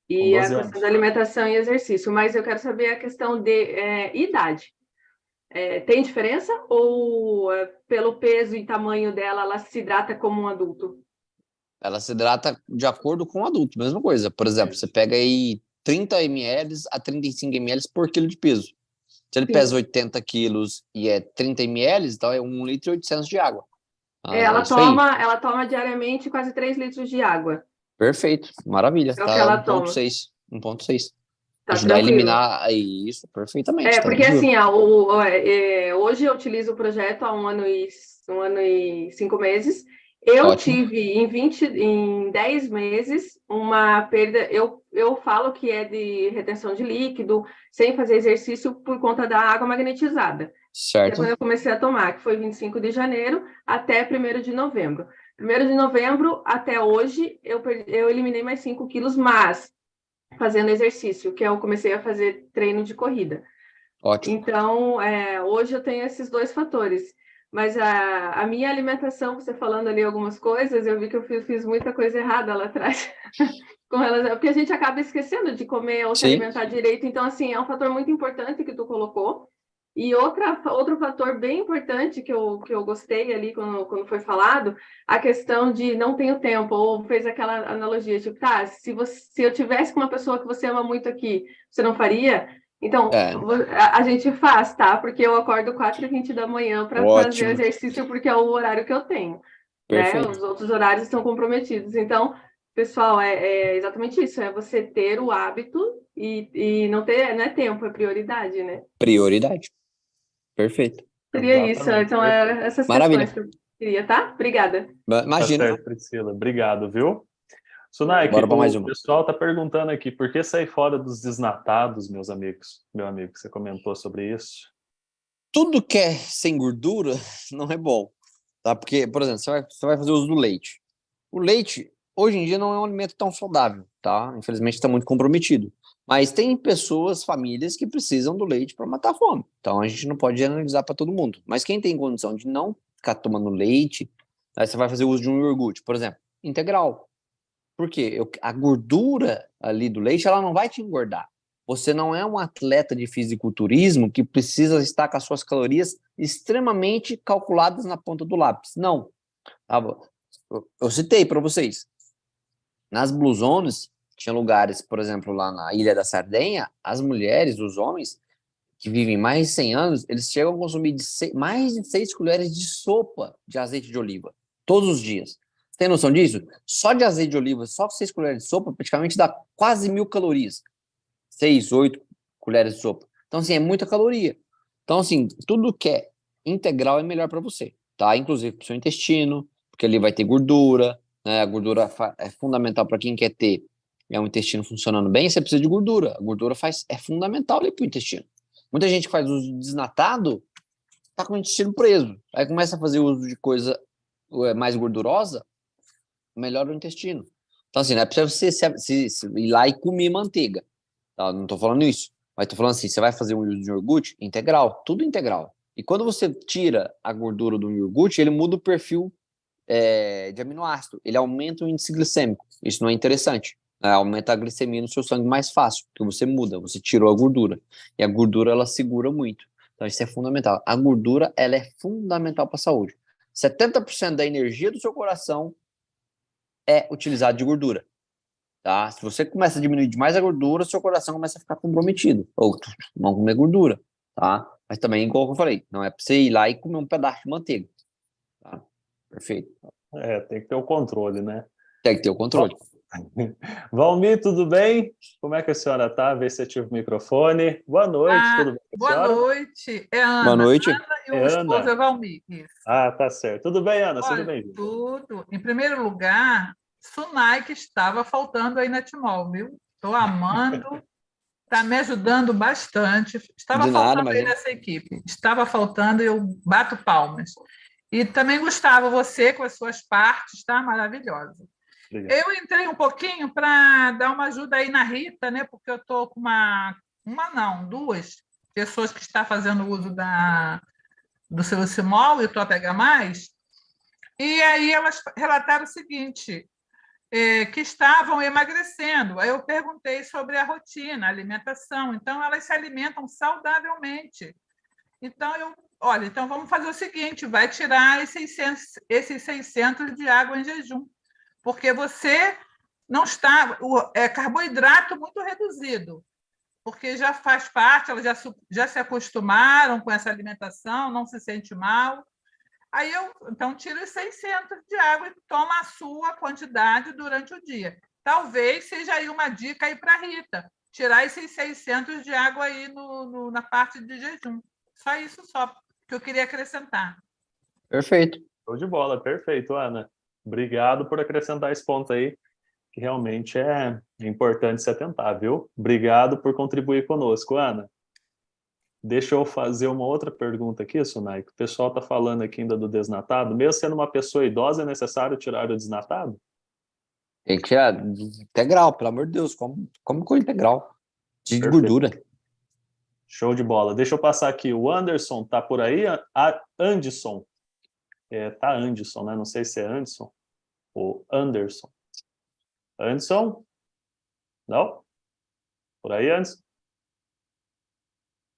E a questão da alimentação e exercício. Mas eu quero saber a questão de idade. Tem diferença? Ou pelo peso e tamanho dela, ela se hidrata como um adulto? Ela se hidrata de acordo com o adulto, mesma coisa. Por exemplo, você pega aí 30 ml a 35 ml por quilo de peso. Se ele pesa 80 quilos e é 30 ml, então é 1 litro e 800 de água. Ela toma diariamente quase 3 litros de água. Perfeito, maravilha. É o que ela toma. 1,6. 1,6. Tá Ajudar tranquilo. a eliminar isso perfeitamente. Porque tranquilo. assim, hoje eu utilizo o projeto há 1 ano e 5 meses. Eu Ótimo. tive em 10 meses uma perda. Eu falo que é de retenção de líquido, sem fazer exercício por conta da água magnetizada. Certo. Que é quando eu comecei a tomar, que foi 25 de janeiro até 1º de novembro. 1º de novembro até hoje, eu eliminei mais 5 quilos, mas fazendo exercício, que eu comecei a fazer treino de corrida. Ótimo. Então, hoje eu tenho esses 2 fatores. Mas a minha alimentação, você falando ali algumas coisas, eu vi que eu fiz muita coisa errada lá atrás. Porque a gente acaba esquecendo de comer ou se alimentar direito. Então, assim, é um fator muito importante que tu colocou. E outro fator bem importante que eu gostei ali quando foi falado, a questão de não tenho tempo, ou fez aquela analogia, tipo, tá, se eu tivesse com uma pessoa que você ama muito aqui, você não faria? Então, a gente faz, tá? Porque eu acordo 4h20 da manhã para fazer exercício, porque é o horário que eu tenho. Né? Os outros horários estão comprometidos. Então, pessoal, é exatamente isso, é você ter o hábito e não é tempo, é prioridade, né? Prioridade. Perfeito. Seria isso, então essas questões que eu queria, tá? Obrigada. Imagina. Tá certo, Priscila. Obrigado, viu? Sunaik, o pessoal está perguntando aqui, por que sair fora dos desnatados, meus amigos? Meu amigo, você comentou sobre isso. Tudo que é sem gordura não é bom, tá? Porque, por exemplo, você vai fazer uso do leite. O leite, hoje em dia, não é um alimento tão saudável, tá? Infelizmente, está muito comprometido. Mas tem pessoas, famílias, que precisam do leite para matar a fome. Então, a gente não pode generalizar para todo mundo. Mas quem tem condição de não ficar tomando leite, aí você vai fazer uso de um iogurte, por exemplo, integral. Por quê? A gordura ali do leite, ela não vai te engordar. Você não é um atleta de fisiculturismo que precisa estar com as suas calorias extremamente calculadas na ponta do lápis. Não. Eu citei para vocês. Nas Blue Zones, tinha lugares, por exemplo, lá na Ilha da Sardenha, as mulheres, os homens, que vivem mais de 100 anos, eles chegam a consumir mais de 6 colheres de sopa de azeite de oliva, todos os dias. Você tem noção disso? Só de azeite de oliva, só 6 colheres de sopa, praticamente dá quase 1.000 calorias. 6, 8 colheres de sopa. Então, assim, é muita caloria. Então, assim, tudo que é integral é melhor para você, tá? Inclusive para o seu intestino, porque ali vai ter gordura, né? A gordura é fundamental para quem quer ter um intestino funcionando bem, você precisa de gordura. A gordura é fundamental ali para o intestino. Muita gente que faz uso de desnatado tá com o intestino preso. Aí começa a fazer uso de coisa mais gordurosa, melhora o intestino. Então, assim, não é pra você ir lá e comer manteiga. Tá? Não tô falando isso. Mas tô falando assim, você vai fazer um uso de iogurte integral, tudo integral. E quando você tira a gordura do iogurte, ele muda o perfil de aminoácido. Ele aumenta o índice glicêmico. Isso não é interessante. Aumenta a glicemia no seu sangue mais fácil, porque você muda, você tirou a gordura. E a gordura, ela segura muito. Então, isso é fundamental. A gordura, ela é fundamental para a saúde. 70% da energia do seu coração é utilizado de gordura. Tá? Se você começa a diminuir demais a gordura, seu coração começa a ficar comprometido. Ou não comer gordura. Tá? Mas também, igual eu falei, não é para você ir lá e comer um pedaço de manteiga. Tá? Perfeito. Tem que ter o controle, né? Tem que ter o controle. Valmir, tudo bem? Como é que a senhora está? Vê se ativa o microfone. Boa noite, tudo bem com a Boa senhora? noite. É Ana. Boa noite. Ana e o É esposo Ana? é Valmir. Isso. Ah, tá certo. Tudo bem, Ana? Seja Olha, bem-vinda. tudo. Em primeiro lugar, Sunai, que estava faltando aí na Timol, viu? Estou amando, está me ajudando bastante. Estava De nada, faltando aí imagina. nessa equipe. Estava faltando e eu bato palmas. E também, Gustavo, você com as suas partes, está maravilhosa. Obrigado. Eu entrei um pouquinho para dar uma ajuda aí na Rita, né? Porque eu estou com duas pessoas que estão fazendo uso do Silicimol e o Topega Mais, e aí elas relataram o seguinte, que estavam emagrecendo. Aí eu perguntei sobre a rotina, a alimentação. Então, elas se alimentam saudavelmente. Então vamos fazer o seguinte, vai tirar esses 600 de água em jejum, porque você não está... carboidrato muito reduzido, porque já faz parte, elas já se acostumaram com essa alimentação, não se sente mal. Aí então, tira os 600 de água e toma a sua quantidade durante o dia. Talvez seja aí uma dica aí para a Rita, tirar esses 600 de água aí na parte de jejum. Só isso que eu queria acrescentar. Perfeito. Show de bola, perfeito, Ana. Obrigado por acrescentar esse ponto aí, que realmente é importante se atentar, viu? Obrigado por contribuir conosco, Ana. Deixa eu fazer uma outra pergunta aqui, Sunai, que o pessoal está falando aqui ainda do desnatado. Mesmo sendo uma pessoa idosa, é necessário tirar o desnatado? Tem que tirar integral, pelo amor de Deus. Come com integral. De Perfeito. gordura. Show de bola. Deixa eu passar aqui. O Anderson tá por aí? Anderson. Tá Anderson, né? Não sei se é Anderson ou Anderson. Anderson? Não? Por aí, Anderson?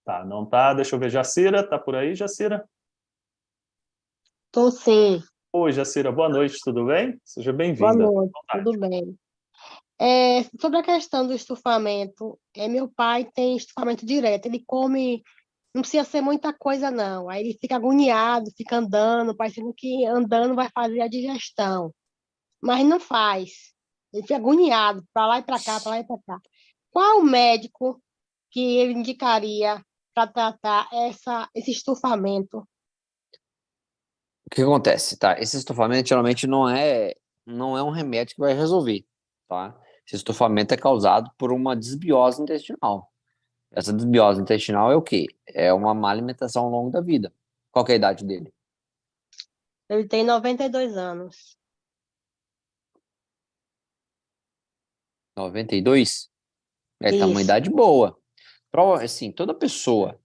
Tá, não tá. Deixa eu ver. Jacira, tá por aí, Jacira? Tô sim. Oi, Jacira, boa noite, tudo bem? Seja Boa bem-vinda. noite, tudo bem. Sobre a questão do estufamento, meu pai tem estufamento direto, ele come, não precisa ser muita coisa não, aí ele fica agoniado, fica andando, parecendo que andando vai fazer a digestão, mas não faz, ele fica agoniado, para lá e para cá, para lá e para cá. Qual o médico que ele indicaria para tratar esse estufamento? O que acontece, tá? Esse estufamento geralmente não é um remédio que vai resolver, tá? Esse estufamento é causado por uma desbiose intestinal. Essa desbiose intestinal é o quê? É uma má alimentação ao longo da vida. Qual que é a idade dele? Ele tem 92 anos. 92? Tá uma Isso. idade boa. Assim, toda pessoa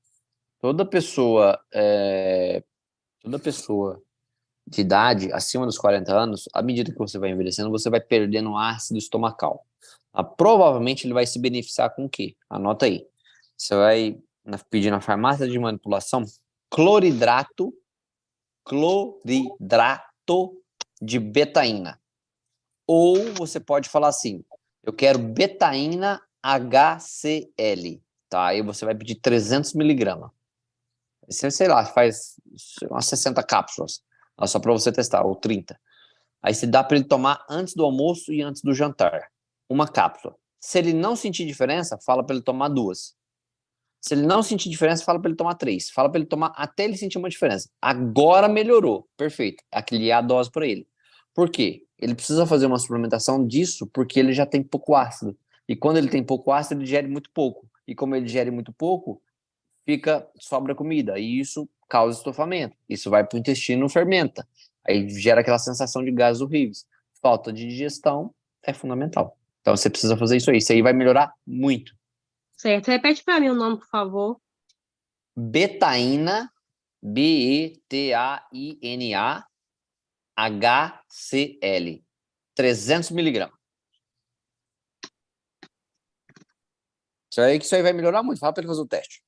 de idade acima dos 40 anos, à medida que você vai envelhecendo, você vai perdendo ácido estomacal. Provavelmente ele vai se beneficiar com o quê? Anota aí. Você vai pedir na farmácia de manipulação cloridrato de betaína. Ou você pode falar assim, eu quero betaína HCl, tá? Aí você vai pedir 300 miligramas. Você, sei lá, faz umas 60 cápsulas, só para você testar, ou 30. Aí você dá para ele tomar antes do almoço e antes do jantar. Uma cápsula. Se ele não sentir diferença, fala para ele tomar 2. Se ele não sentir diferença, fala para ele tomar 3. Fala para ele tomar até ele sentir uma diferença. Agora melhorou. Perfeito. Aquele é a dose para ele. Por quê? Ele precisa fazer uma suplementação disso porque ele já tem pouco ácido. E quando ele tem pouco ácido, ele digere muito pouco. E como ele digere muito pouco, sobra comida. E isso causa estufamento. Isso vai para o intestino, fermenta. Aí gera aquela sensação de gases horríveis. Falta de digestão é fundamental. Então você precisa fazer isso aí. Isso aí vai melhorar muito. Certo. Repete para mim o nome, por favor. Betaína, Betaina HCl. 300 miligramas. Isso aí vai melhorar muito. Fala para ele fazer o teste.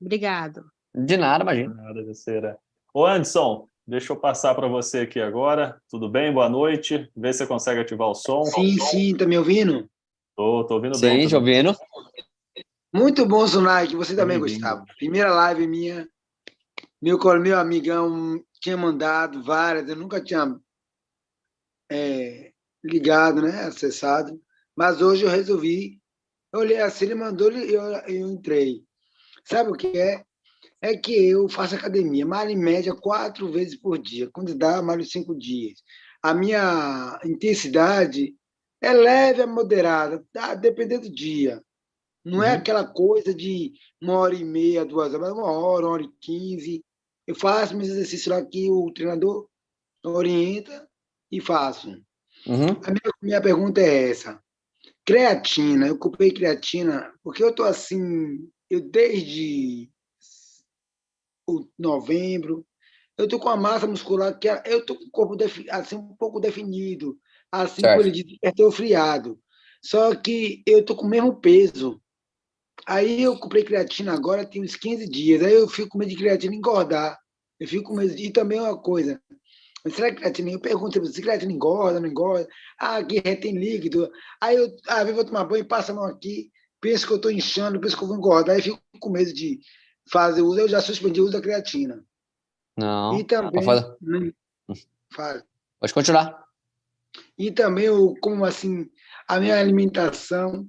Obrigado. De nada, imagina. Nada, Jacira. Ô, Anderson, deixa eu passar para você aqui agora. Tudo bem? Boa noite. Vê se você consegue ativar o som. Sim, tá me ouvindo? Tô ouvindo bem. Sim, tô ouvindo. Muito bom, Sunai, que você também, Bem-vindo. Gustavo. Primeira live minha, meu amigão tinha mandado várias, eu nunca tinha ligado, né, acessado, mas hoje eu resolvi, eu olhei assim, ele mandou e eu entrei. Sabe o que é? É que eu faço academia, malho em média 4 vezes por dia, quando dá, malho 5 dias. A minha intensidade é leve a moderada, tá? Dependendo do dia. Não é aquela coisa de 1h30, 2 horas, mas 1 hora, 1h15. Eu faço meus exercícios lá que o treinador orienta e faço. Uhum. A minha pergunta é essa. Creatina, eu comprei creatina porque eu estou assim, eu desde novembro, eu estou com a massa muscular que eu estou com o corpo assim um pouco definido, assim como Certo. ele diz, hipertrofiado. Só que eu estou com o mesmo peso. Aí eu comprei creatina agora, tem uns 15 dias. Aí eu fico com medo de creatina engordar. Eu fico com medo. E também uma coisa, será que creatina? Eu pergunto se creatina engorda, não engorda. Ah, aqui retém líquido. Aí eu, às vezes, vou tomar banho, passa a mão aqui, penso que eu estou inchando, penso que eu vou engordar, aí fico com medo de fazer uso. Eu já suspendi o uso da creatina. Não. E também. Fala. Pode continuar. E também, eu, como assim, a minha alimentação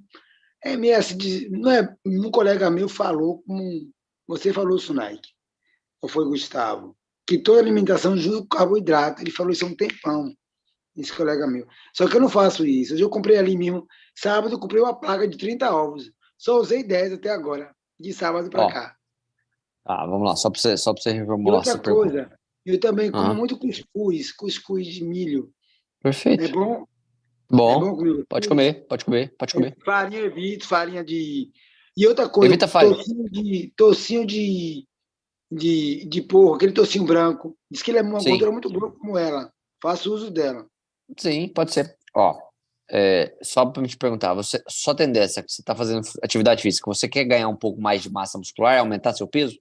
é meio assim, não é, um colega meu falou, como você falou, Sunaik, ou foi Gustavo, que toda alimentação junto com carboidrato. Ele falou isso há um tempão, esse colega meu. Só que eu não faço isso. Hoje eu comprei ali mesmo, sábado, eu comprei uma placa de 30 ovos. Só usei 10 até agora, de sábado para Ó, cá. vamos lá, só para você E reformular outra essa pergunta. coisa, eu também como Aham. muito cuscuz de milho. É Perfeito. bom? É bom Bom, comer pode cuscuz? comer, pode comer, pode comer. Farinha eu evito, farinha de. E outra coisa, Evita farinha. tocinho de porco, aquele tocinho branco. Diz que ele é uma Sim, gordura muito boa como ela. Faço uso dela. sim, pode ser. Ó, só para me te perguntar, você só tendência que você está fazendo atividade física, você quer ganhar um pouco mais de massa muscular, aumentar seu peso?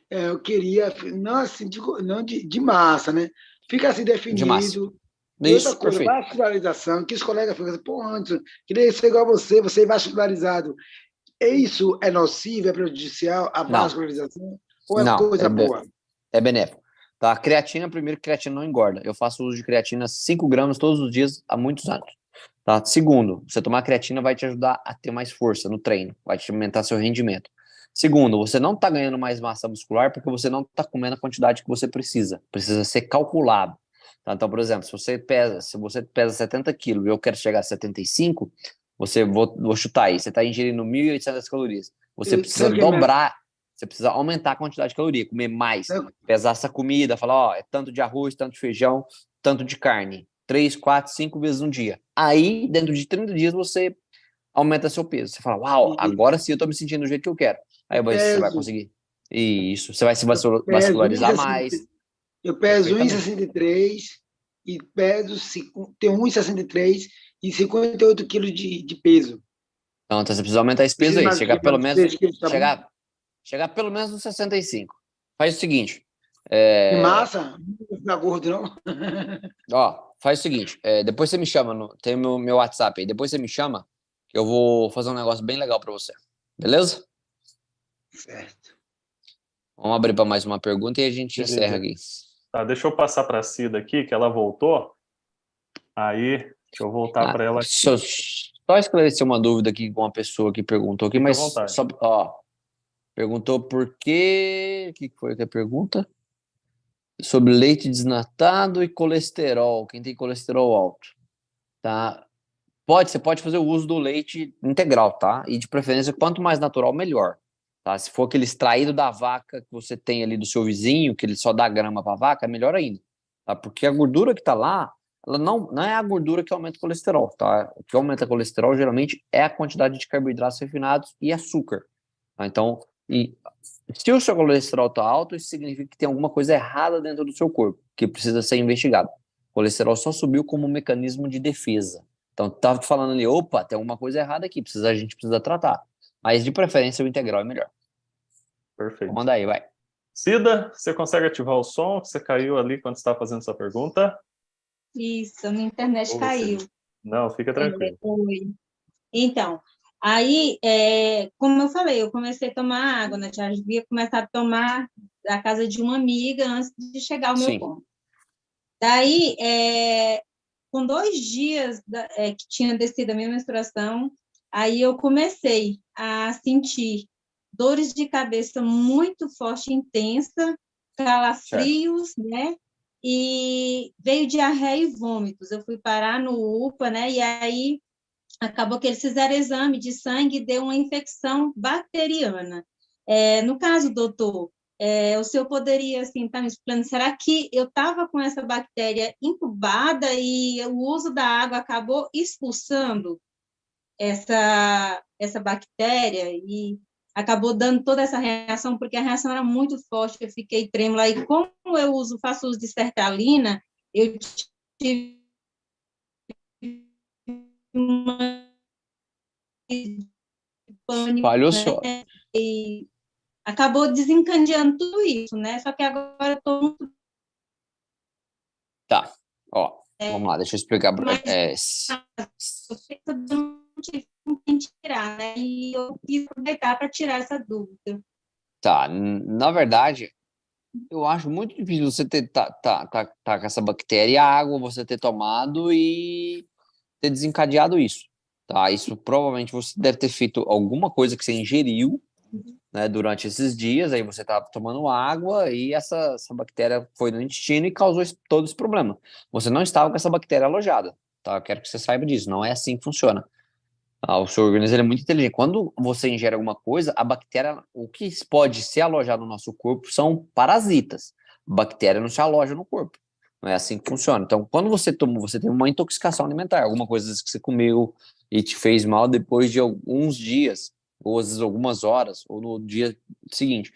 Eu queria, não assim, não de massa, né? Fica assim De massa. definido. E outra Isso, coisa, perfeito. vascularização, que os colegas ficam assim, pô, Anderson, queria ser igual a você é vascularizado. Isso é nocivo, é prejudicial, a Não, vascularização? Ou é não, coisa boa? é benéfico. Tá, creatina, primeiro, creatina não engorda. Eu faço uso de creatina 5 gramas todos os dias há muitos anos. Tá? Segundo, você tomar creatina vai te ajudar a ter mais força no treino, vai te aumentar seu rendimento. Segundo, você não está ganhando mais massa muscular porque você não está comendo a quantidade que você precisa. Precisa ser calculado. Tá? Então, por exemplo, se você pesa 70 quilos e eu quero chegar a 75, vou chutar aí, você está ingerindo 1.800 calorias. Você precisa Sabe o que é dobrar, você precisa aumentar a quantidade de caloria, comer mais, pesar essa comida, falar, ó, é tanto de arroz, tanto de feijão, tanto de carne, 3, 4, 5 vezes um dia. Aí, dentro de 30 dias, você aumenta seu peso. Você fala, uau, agora sim eu tô me sentindo do jeito que eu quero. Aí você vai peso? conseguir. Isso, você vai se Eu peso vascularizar 1,60, mais. eu peso Perfeitamente. 1,63 e tenho 1,63 e 58 quilos de peso. Então, você precisa aumentar esse peso Preciso aí, mais chegar que pelo mais menos, 3 quilos, tá bom? chegar pelo menos nos 65. Faz o seguinte, E massa? Não vou ficar gordo, não. faz o seguinte, depois você me chama, tem o meu WhatsApp aí, depois você me chama, que eu vou fazer um negócio bem legal pra você. Beleza? Certo. Vamos abrir para mais uma pergunta e a gente Beleza. encerra aqui. Tá, deixa eu passar para a Cida aqui, que ela voltou. Aí, deixa eu voltar para ela aqui. Só esclarecer uma dúvida aqui com uma pessoa que perguntou aqui, Fica à mas vontade. só, perguntou por quê? O que foi que a pergunta? Sobre leite desnatado e colesterol, quem tem colesterol alto, tá? Você pode fazer o uso do leite integral, tá? E de preferência, quanto mais natural, melhor. Tá? Se for aquele extraído da vaca que você tem ali do seu vizinho, que ele só dá grama para a vaca, é melhor ainda. Tá? Porque a gordura que está lá, ela não é a gordura que aumenta o colesterol, tá? O que aumenta o colesterol, geralmente, é a quantidade de carboidratos refinados e açúcar. Tá? Então, se o seu colesterol está alto, isso significa que tem alguma coisa errada dentro do seu corpo, que precisa ser investigado. O colesterol só subiu como um mecanismo de defesa. Então, tá falando ali, opa, tem alguma coisa errada aqui, a gente precisa tratar. Mas, de preferência, o integral é melhor. Perfeito. Manda aí, vai. Cida, você consegue ativar o som? Você caiu ali quando estava fazendo essa pergunta? Isso, a minha internet Ou caiu. Não, fica tranquilo. Oi. Então, Aí, como eu falei, eu comecei a tomar água, né? Já havia começado a tomar da casa de uma amiga antes de chegar ao meu Sim. ponto. Daí, com 2 dias que tinha descido a minha menstruação, aí eu comecei a sentir dores de cabeça muito forte, intensa, calafrios, né? E veio diarreia e vômitos. Eu fui parar no UPA, né? E aí acabou que eles fizeram exame de sangue e deu uma infecção bacteriana. No caso, doutor, o senhor poderia assim, estar me explicando, será que eu estava com essa bactéria incubada e o uso da água acabou expulsando essa bactéria e acabou dando toda essa reação, porque a reação era muito forte, eu fiquei trêmula, e como faço uso de sertralina, eu tive uma pânico, Falhou né? só. E acabou desencadeando tudo isso, né? Só que agora eu estou muito Tá, ó, vamos lá, deixa eu explicar. mais eu não tive com quem tirar, né? E eu quis aproveitar para tirar essa dúvida. Tá, na verdade, eu acho muito difícil você tá com essa bactéria e a água você ter tomado e ter desencadeado isso, tá? Isso provavelmente você deve ter feito alguma coisa que você ingeriu, né, durante esses dias, aí você estava tomando água e essa bactéria foi no intestino e causou todo esse problema. Você não estava com essa bactéria alojada, tá? Eu quero que você saiba disso, não é assim que funciona. O seu organismo ele é muito inteligente. Quando você ingere alguma coisa, a bactéria, o que pode se alojar no nosso corpo são parasitas. Bactéria não se aloja no corpo. Não é assim que funciona. Então, quando você toma, você tem uma intoxicação alimentar, alguma coisa que você comeu e te fez mal depois de alguns dias, ou às vezes algumas horas, ou no dia seguinte.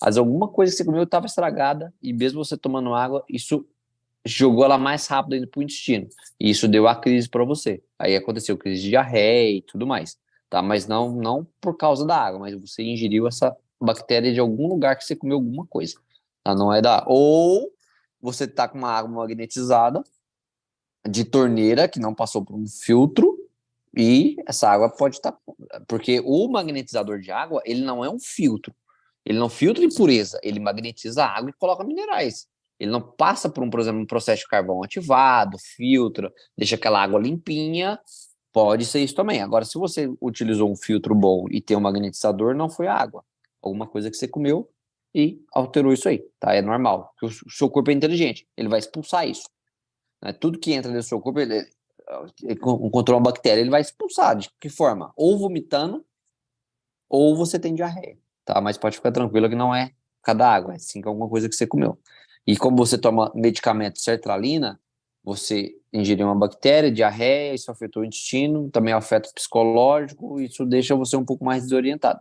Mas alguma coisa que você comeu estava estragada e mesmo você tomando água, isso jogou ela mais rápido ainda pro intestino. E isso deu a crise para você. Aí aconteceu crise de diarreia e tudo mais, tá? Mas não por causa da água, mas você ingeriu essa bactéria de algum lugar que você comeu alguma coisa, tá? Não é da... Ou você tá com uma água magnetizada de torneira que não passou por um filtro e essa água pode estar... Porque o magnetizador de água, ele não é um filtro. Ele não filtra impureza, ele magnetiza a água e coloca minerais. Ele não passa por exemplo, um processo de carvão ativado, filtra, deixa aquela água limpinha. Pode ser isso também. Agora, se você utilizou um filtro bom e tem um magnetizador, não foi a água. Alguma coisa que você comeu e alterou isso aí, tá? É normal. Porque o seu corpo é inteligente. Ele vai expulsar isso, né? Tudo que entra dentro do seu corpo, ele encontrou uma bactéria, ele vai expulsar. De que forma? Ou vomitando, ou você tem diarreia, tá? Mas pode ficar tranquilo que não é por causa da água, é sim que é alguma coisa que você comeu. E como você toma medicamento sertralina, você ingeriu uma bactéria, diarreia, isso afetou o intestino, também afeta o psicológico, isso deixa você um pouco mais desorientado,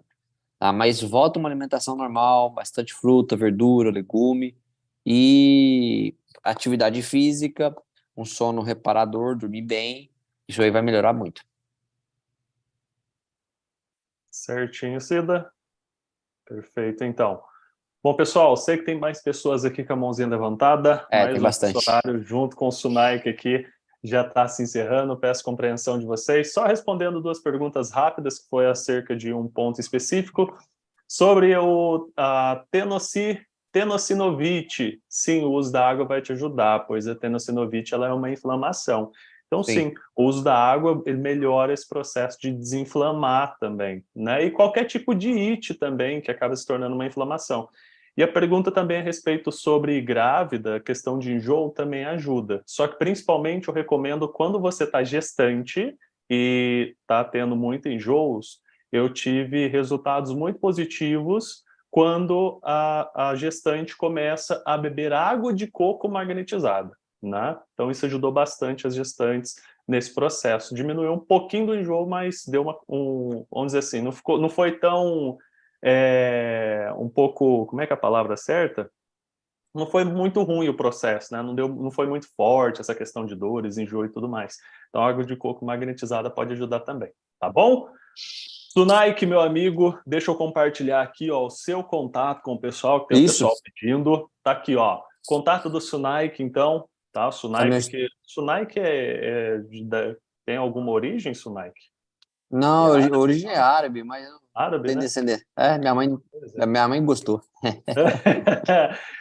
tá? Mas volta uma alimentação normal, bastante fruta, verdura, legume e atividade física, um sono reparador, dormir bem, isso aí vai melhorar muito. Certinho, Cida. Perfeito, então. Bom, pessoal, sei que tem mais pessoas aqui com a mãozinha levantada, mas Tem o nosso bastante. horário junto com o Sunaik aqui já está se encerrando. Peço compreensão de vocês. Só respondendo 2 perguntas rápidas, que foi acerca de um ponto específico, sobre a tenosinovite. Sim, o uso da água vai te ajudar, pois a tenosinovite ela é uma inflamação. Então, sim, o uso da água ele melhora esse processo de desinflamar também, né? E qualquer tipo de ite também, que acaba se tornando uma inflamação. E a pergunta também a respeito sobre grávida, a questão de enjoo também ajuda. Só que principalmente eu recomendo quando você está gestante e está tendo muito enjoos, eu tive resultados muito positivos quando a gestante começa a beber água de coco magnetizada, né? Então isso ajudou bastante as gestantes nesse processo. Diminuiu um pouquinho do enjoo, mas deu vamos dizer assim, não foi tão um pouco, como é que é a palavra certa? Não foi muito ruim o processo, né? Não foi muito forte essa questão de dores, enjoo e tudo mais. Então, a água de coco magnetizada pode ajudar também, tá bom? Sunaik, meu amigo, deixa eu compartilhar aqui, ó, o seu contato com o pessoal, que tem o pessoal pedindo. Tá aqui, ó, contato do Sunaik, então, tá? Sunaik tem alguma origem, Sunaik? Não, a origem é árabe, mas eu não Árabe, tenho né? descendência. Pois é. Minha mãe gostou.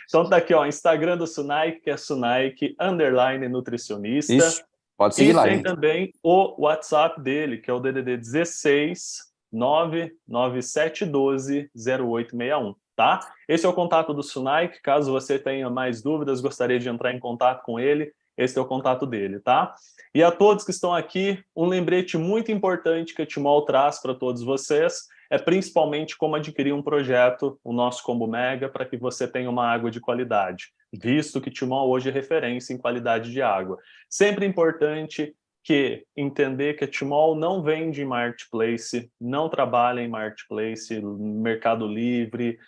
Então tá aqui, ó, Instagram do Sunaik, que é Sunaik_nutricionista. Isso, pode seguir E lá, tem gente. também o WhatsApp dele, que é o DDD 16 99712 0861, tá? Esse é o contato do Sunaik. Caso você tenha mais dúvidas, gostaria de entrar em contato com ele, esse é o contato dele, tá? E a todos que estão aqui, um lembrete muito importante que a Timol traz para todos vocês é principalmente como adquirir um projeto, o nosso Combo Mega, para que você tenha uma água de qualidade, visto que Timol hoje é referência em qualidade de água. Sempre importante que entender que a Timol não vende em marketplace, não trabalha em marketplace, Mercado Livre,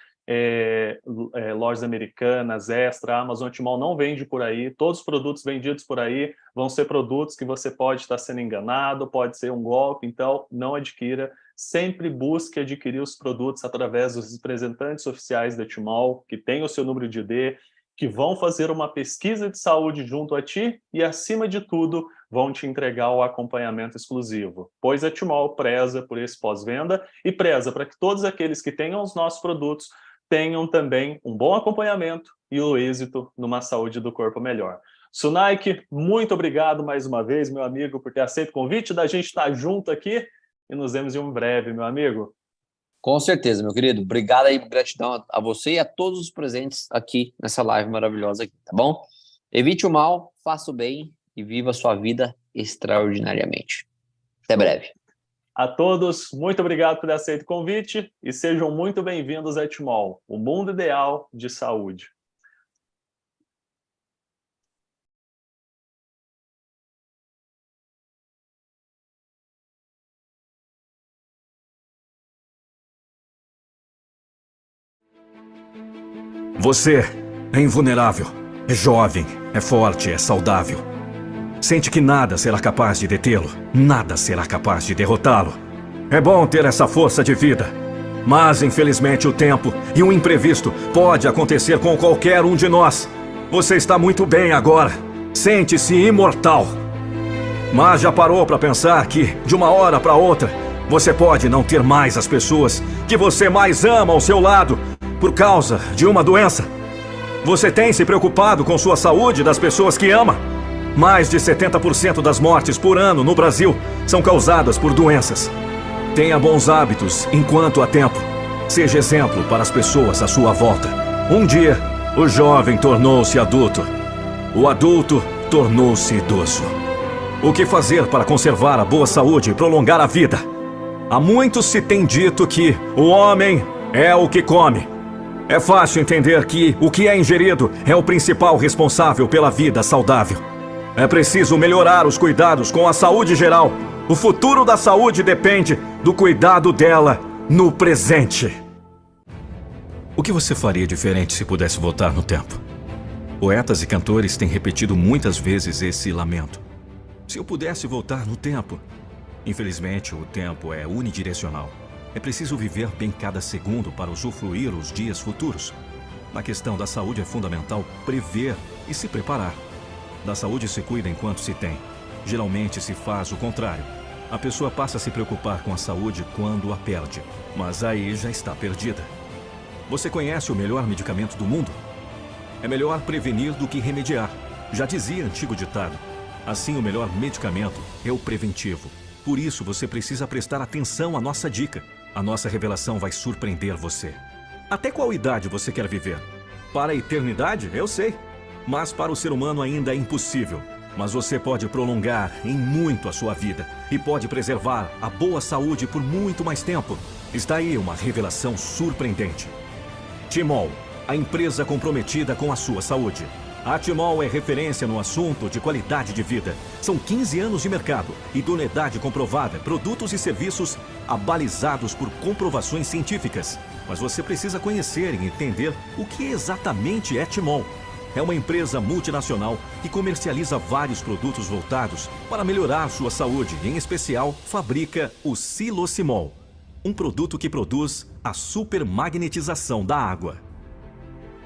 lojas americanas, Extra, Amazon, Timol não vende por aí. Todos os produtos vendidos por aí vão ser produtos que você pode estar sendo enganado, pode ser um golpe, então não adquira. Sempre busque adquirir os produtos através dos representantes oficiais da Timol, que tem o seu número de ID, que vão fazer uma pesquisa de saúde junto a ti e, acima de tudo, vão te entregar o acompanhamento exclusivo, pois a Timol preza por esse pós-venda e preza para que todos aqueles que tenham os nossos produtos tenham também um bom acompanhamento e o êxito numa saúde do corpo melhor. Sunaik, muito obrigado mais uma vez, meu amigo, por ter aceito o convite da gente estar junto aqui e nos vemos em breve, meu amigo. Com certeza, meu querido. Obrigado aí, gratidão a você e a todos os presentes aqui nessa live maravilhosa aqui, tá bom? Evite o mal, faça o bem e viva a sua vida extraordinariamente. Até breve. A todos, muito obrigado por ter aceito o convite e sejam muito bem-vindos a Timol, o mundo ideal de saúde. Você é invulnerável, é jovem, é forte, é saudável. Sente que nada será capaz de detê-lo, nada será capaz de derrotá-lo. É bom ter essa força de vida, mas infelizmente o tempo e o imprevisto pode acontecer com qualquer um de nós. Você está muito bem agora, sente-se imortal. Mas já parou para pensar que, de uma hora para outra, você pode não ter mais as pessoas que você mais ama ao seu lado por causa de uma doença? Você tem se preocupado com sua saúde e das pessoas que ama? Mais de 70% das mortes por ano no Brasil são causadas por doenças. Tenha bons hábitos enquanto há tempo. Seja exemplo para as pessoas à sua volta. Um dia, o jovem tornou-se adulto. O adulto tornou-se idoso. O que fazer para conservar a boa saúde e prolongar a vida? Há muitos se tem dito que o homem é o que come. É fácil entender que o que é ingerido é o principal responsável pela vida saudável. É preciso melhorar os cuidados com a saúde geral. O futuro da saúde depende do cuidado dela no presente. O que você faria diferente se pudesse voltar no tempo? Poetas e cantores têm repetido muitas vezes esse lamento. Se eu pudesse voltar no tempo. Infelizmente, o tempo é unidirecional. É preciso viver bem cada segundo para usufruir os dias futuros. Na questão da saúde é fundamental prever e se preparar. Da saúde se cuida enquanto se tem. Geralmente se faz o contrário. A pessoa passa a se preocupar com a saúde quando a perde, mas aí já está perdida. Você conhece o melhor medicamento do mundo? É melhor prevenir do que remediar. Já dizia antigo ditado. Assim, o melhor medicamento é o preventivo. Por isso, você precisa prestar atenção à nossa dica. A nossa revelação vai surpreender você. Até qual idade você quer viver? Para a eternidade, eu sei. Mas para o ser humano ainda é impossível. Mas você pode prolongar em muito a sua vida e pode preservar a boa saúde por muito mais tempo. Está aí uma revelação surpreendente. Timol, a empresa comprometida com a sua saúde. A Timol é referência no assunto de qualidade de vida. São 15 anos de mercado, idoneidade comprovada, produtos e serviços abalizados por comprovações científicas. Mas você precisa conhecer e entender o que exatamente é Timol. É uma empresa multinacional que comercializa vários produtos voltados para melhorar sua saúde. Em especial, fabrica o Silocimol, um produto que produz a supermagnetização da água.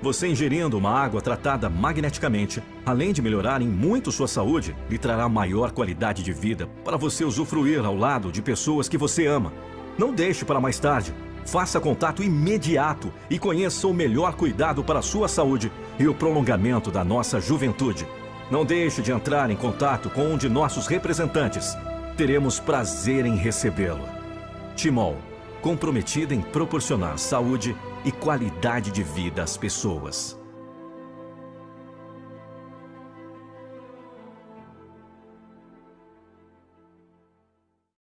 Você ingerindo uma água tratada magneticamente, além de melhorar em muito sua saúde, lhe trará maior qualidade de vida para você usufruir ao lado de pessoas que você ama. Não deixe para mais tarde. Faça contato imediato e conheça o melhor cuidado para a sua saúde e o prolongamento da nossa juventude. Não deixe de entrar em contato com um de nossos representantes. Teremos prazer em recebê-lo. Timol, comprometida em proporcionar saúde e qualidade de vida às pessoas.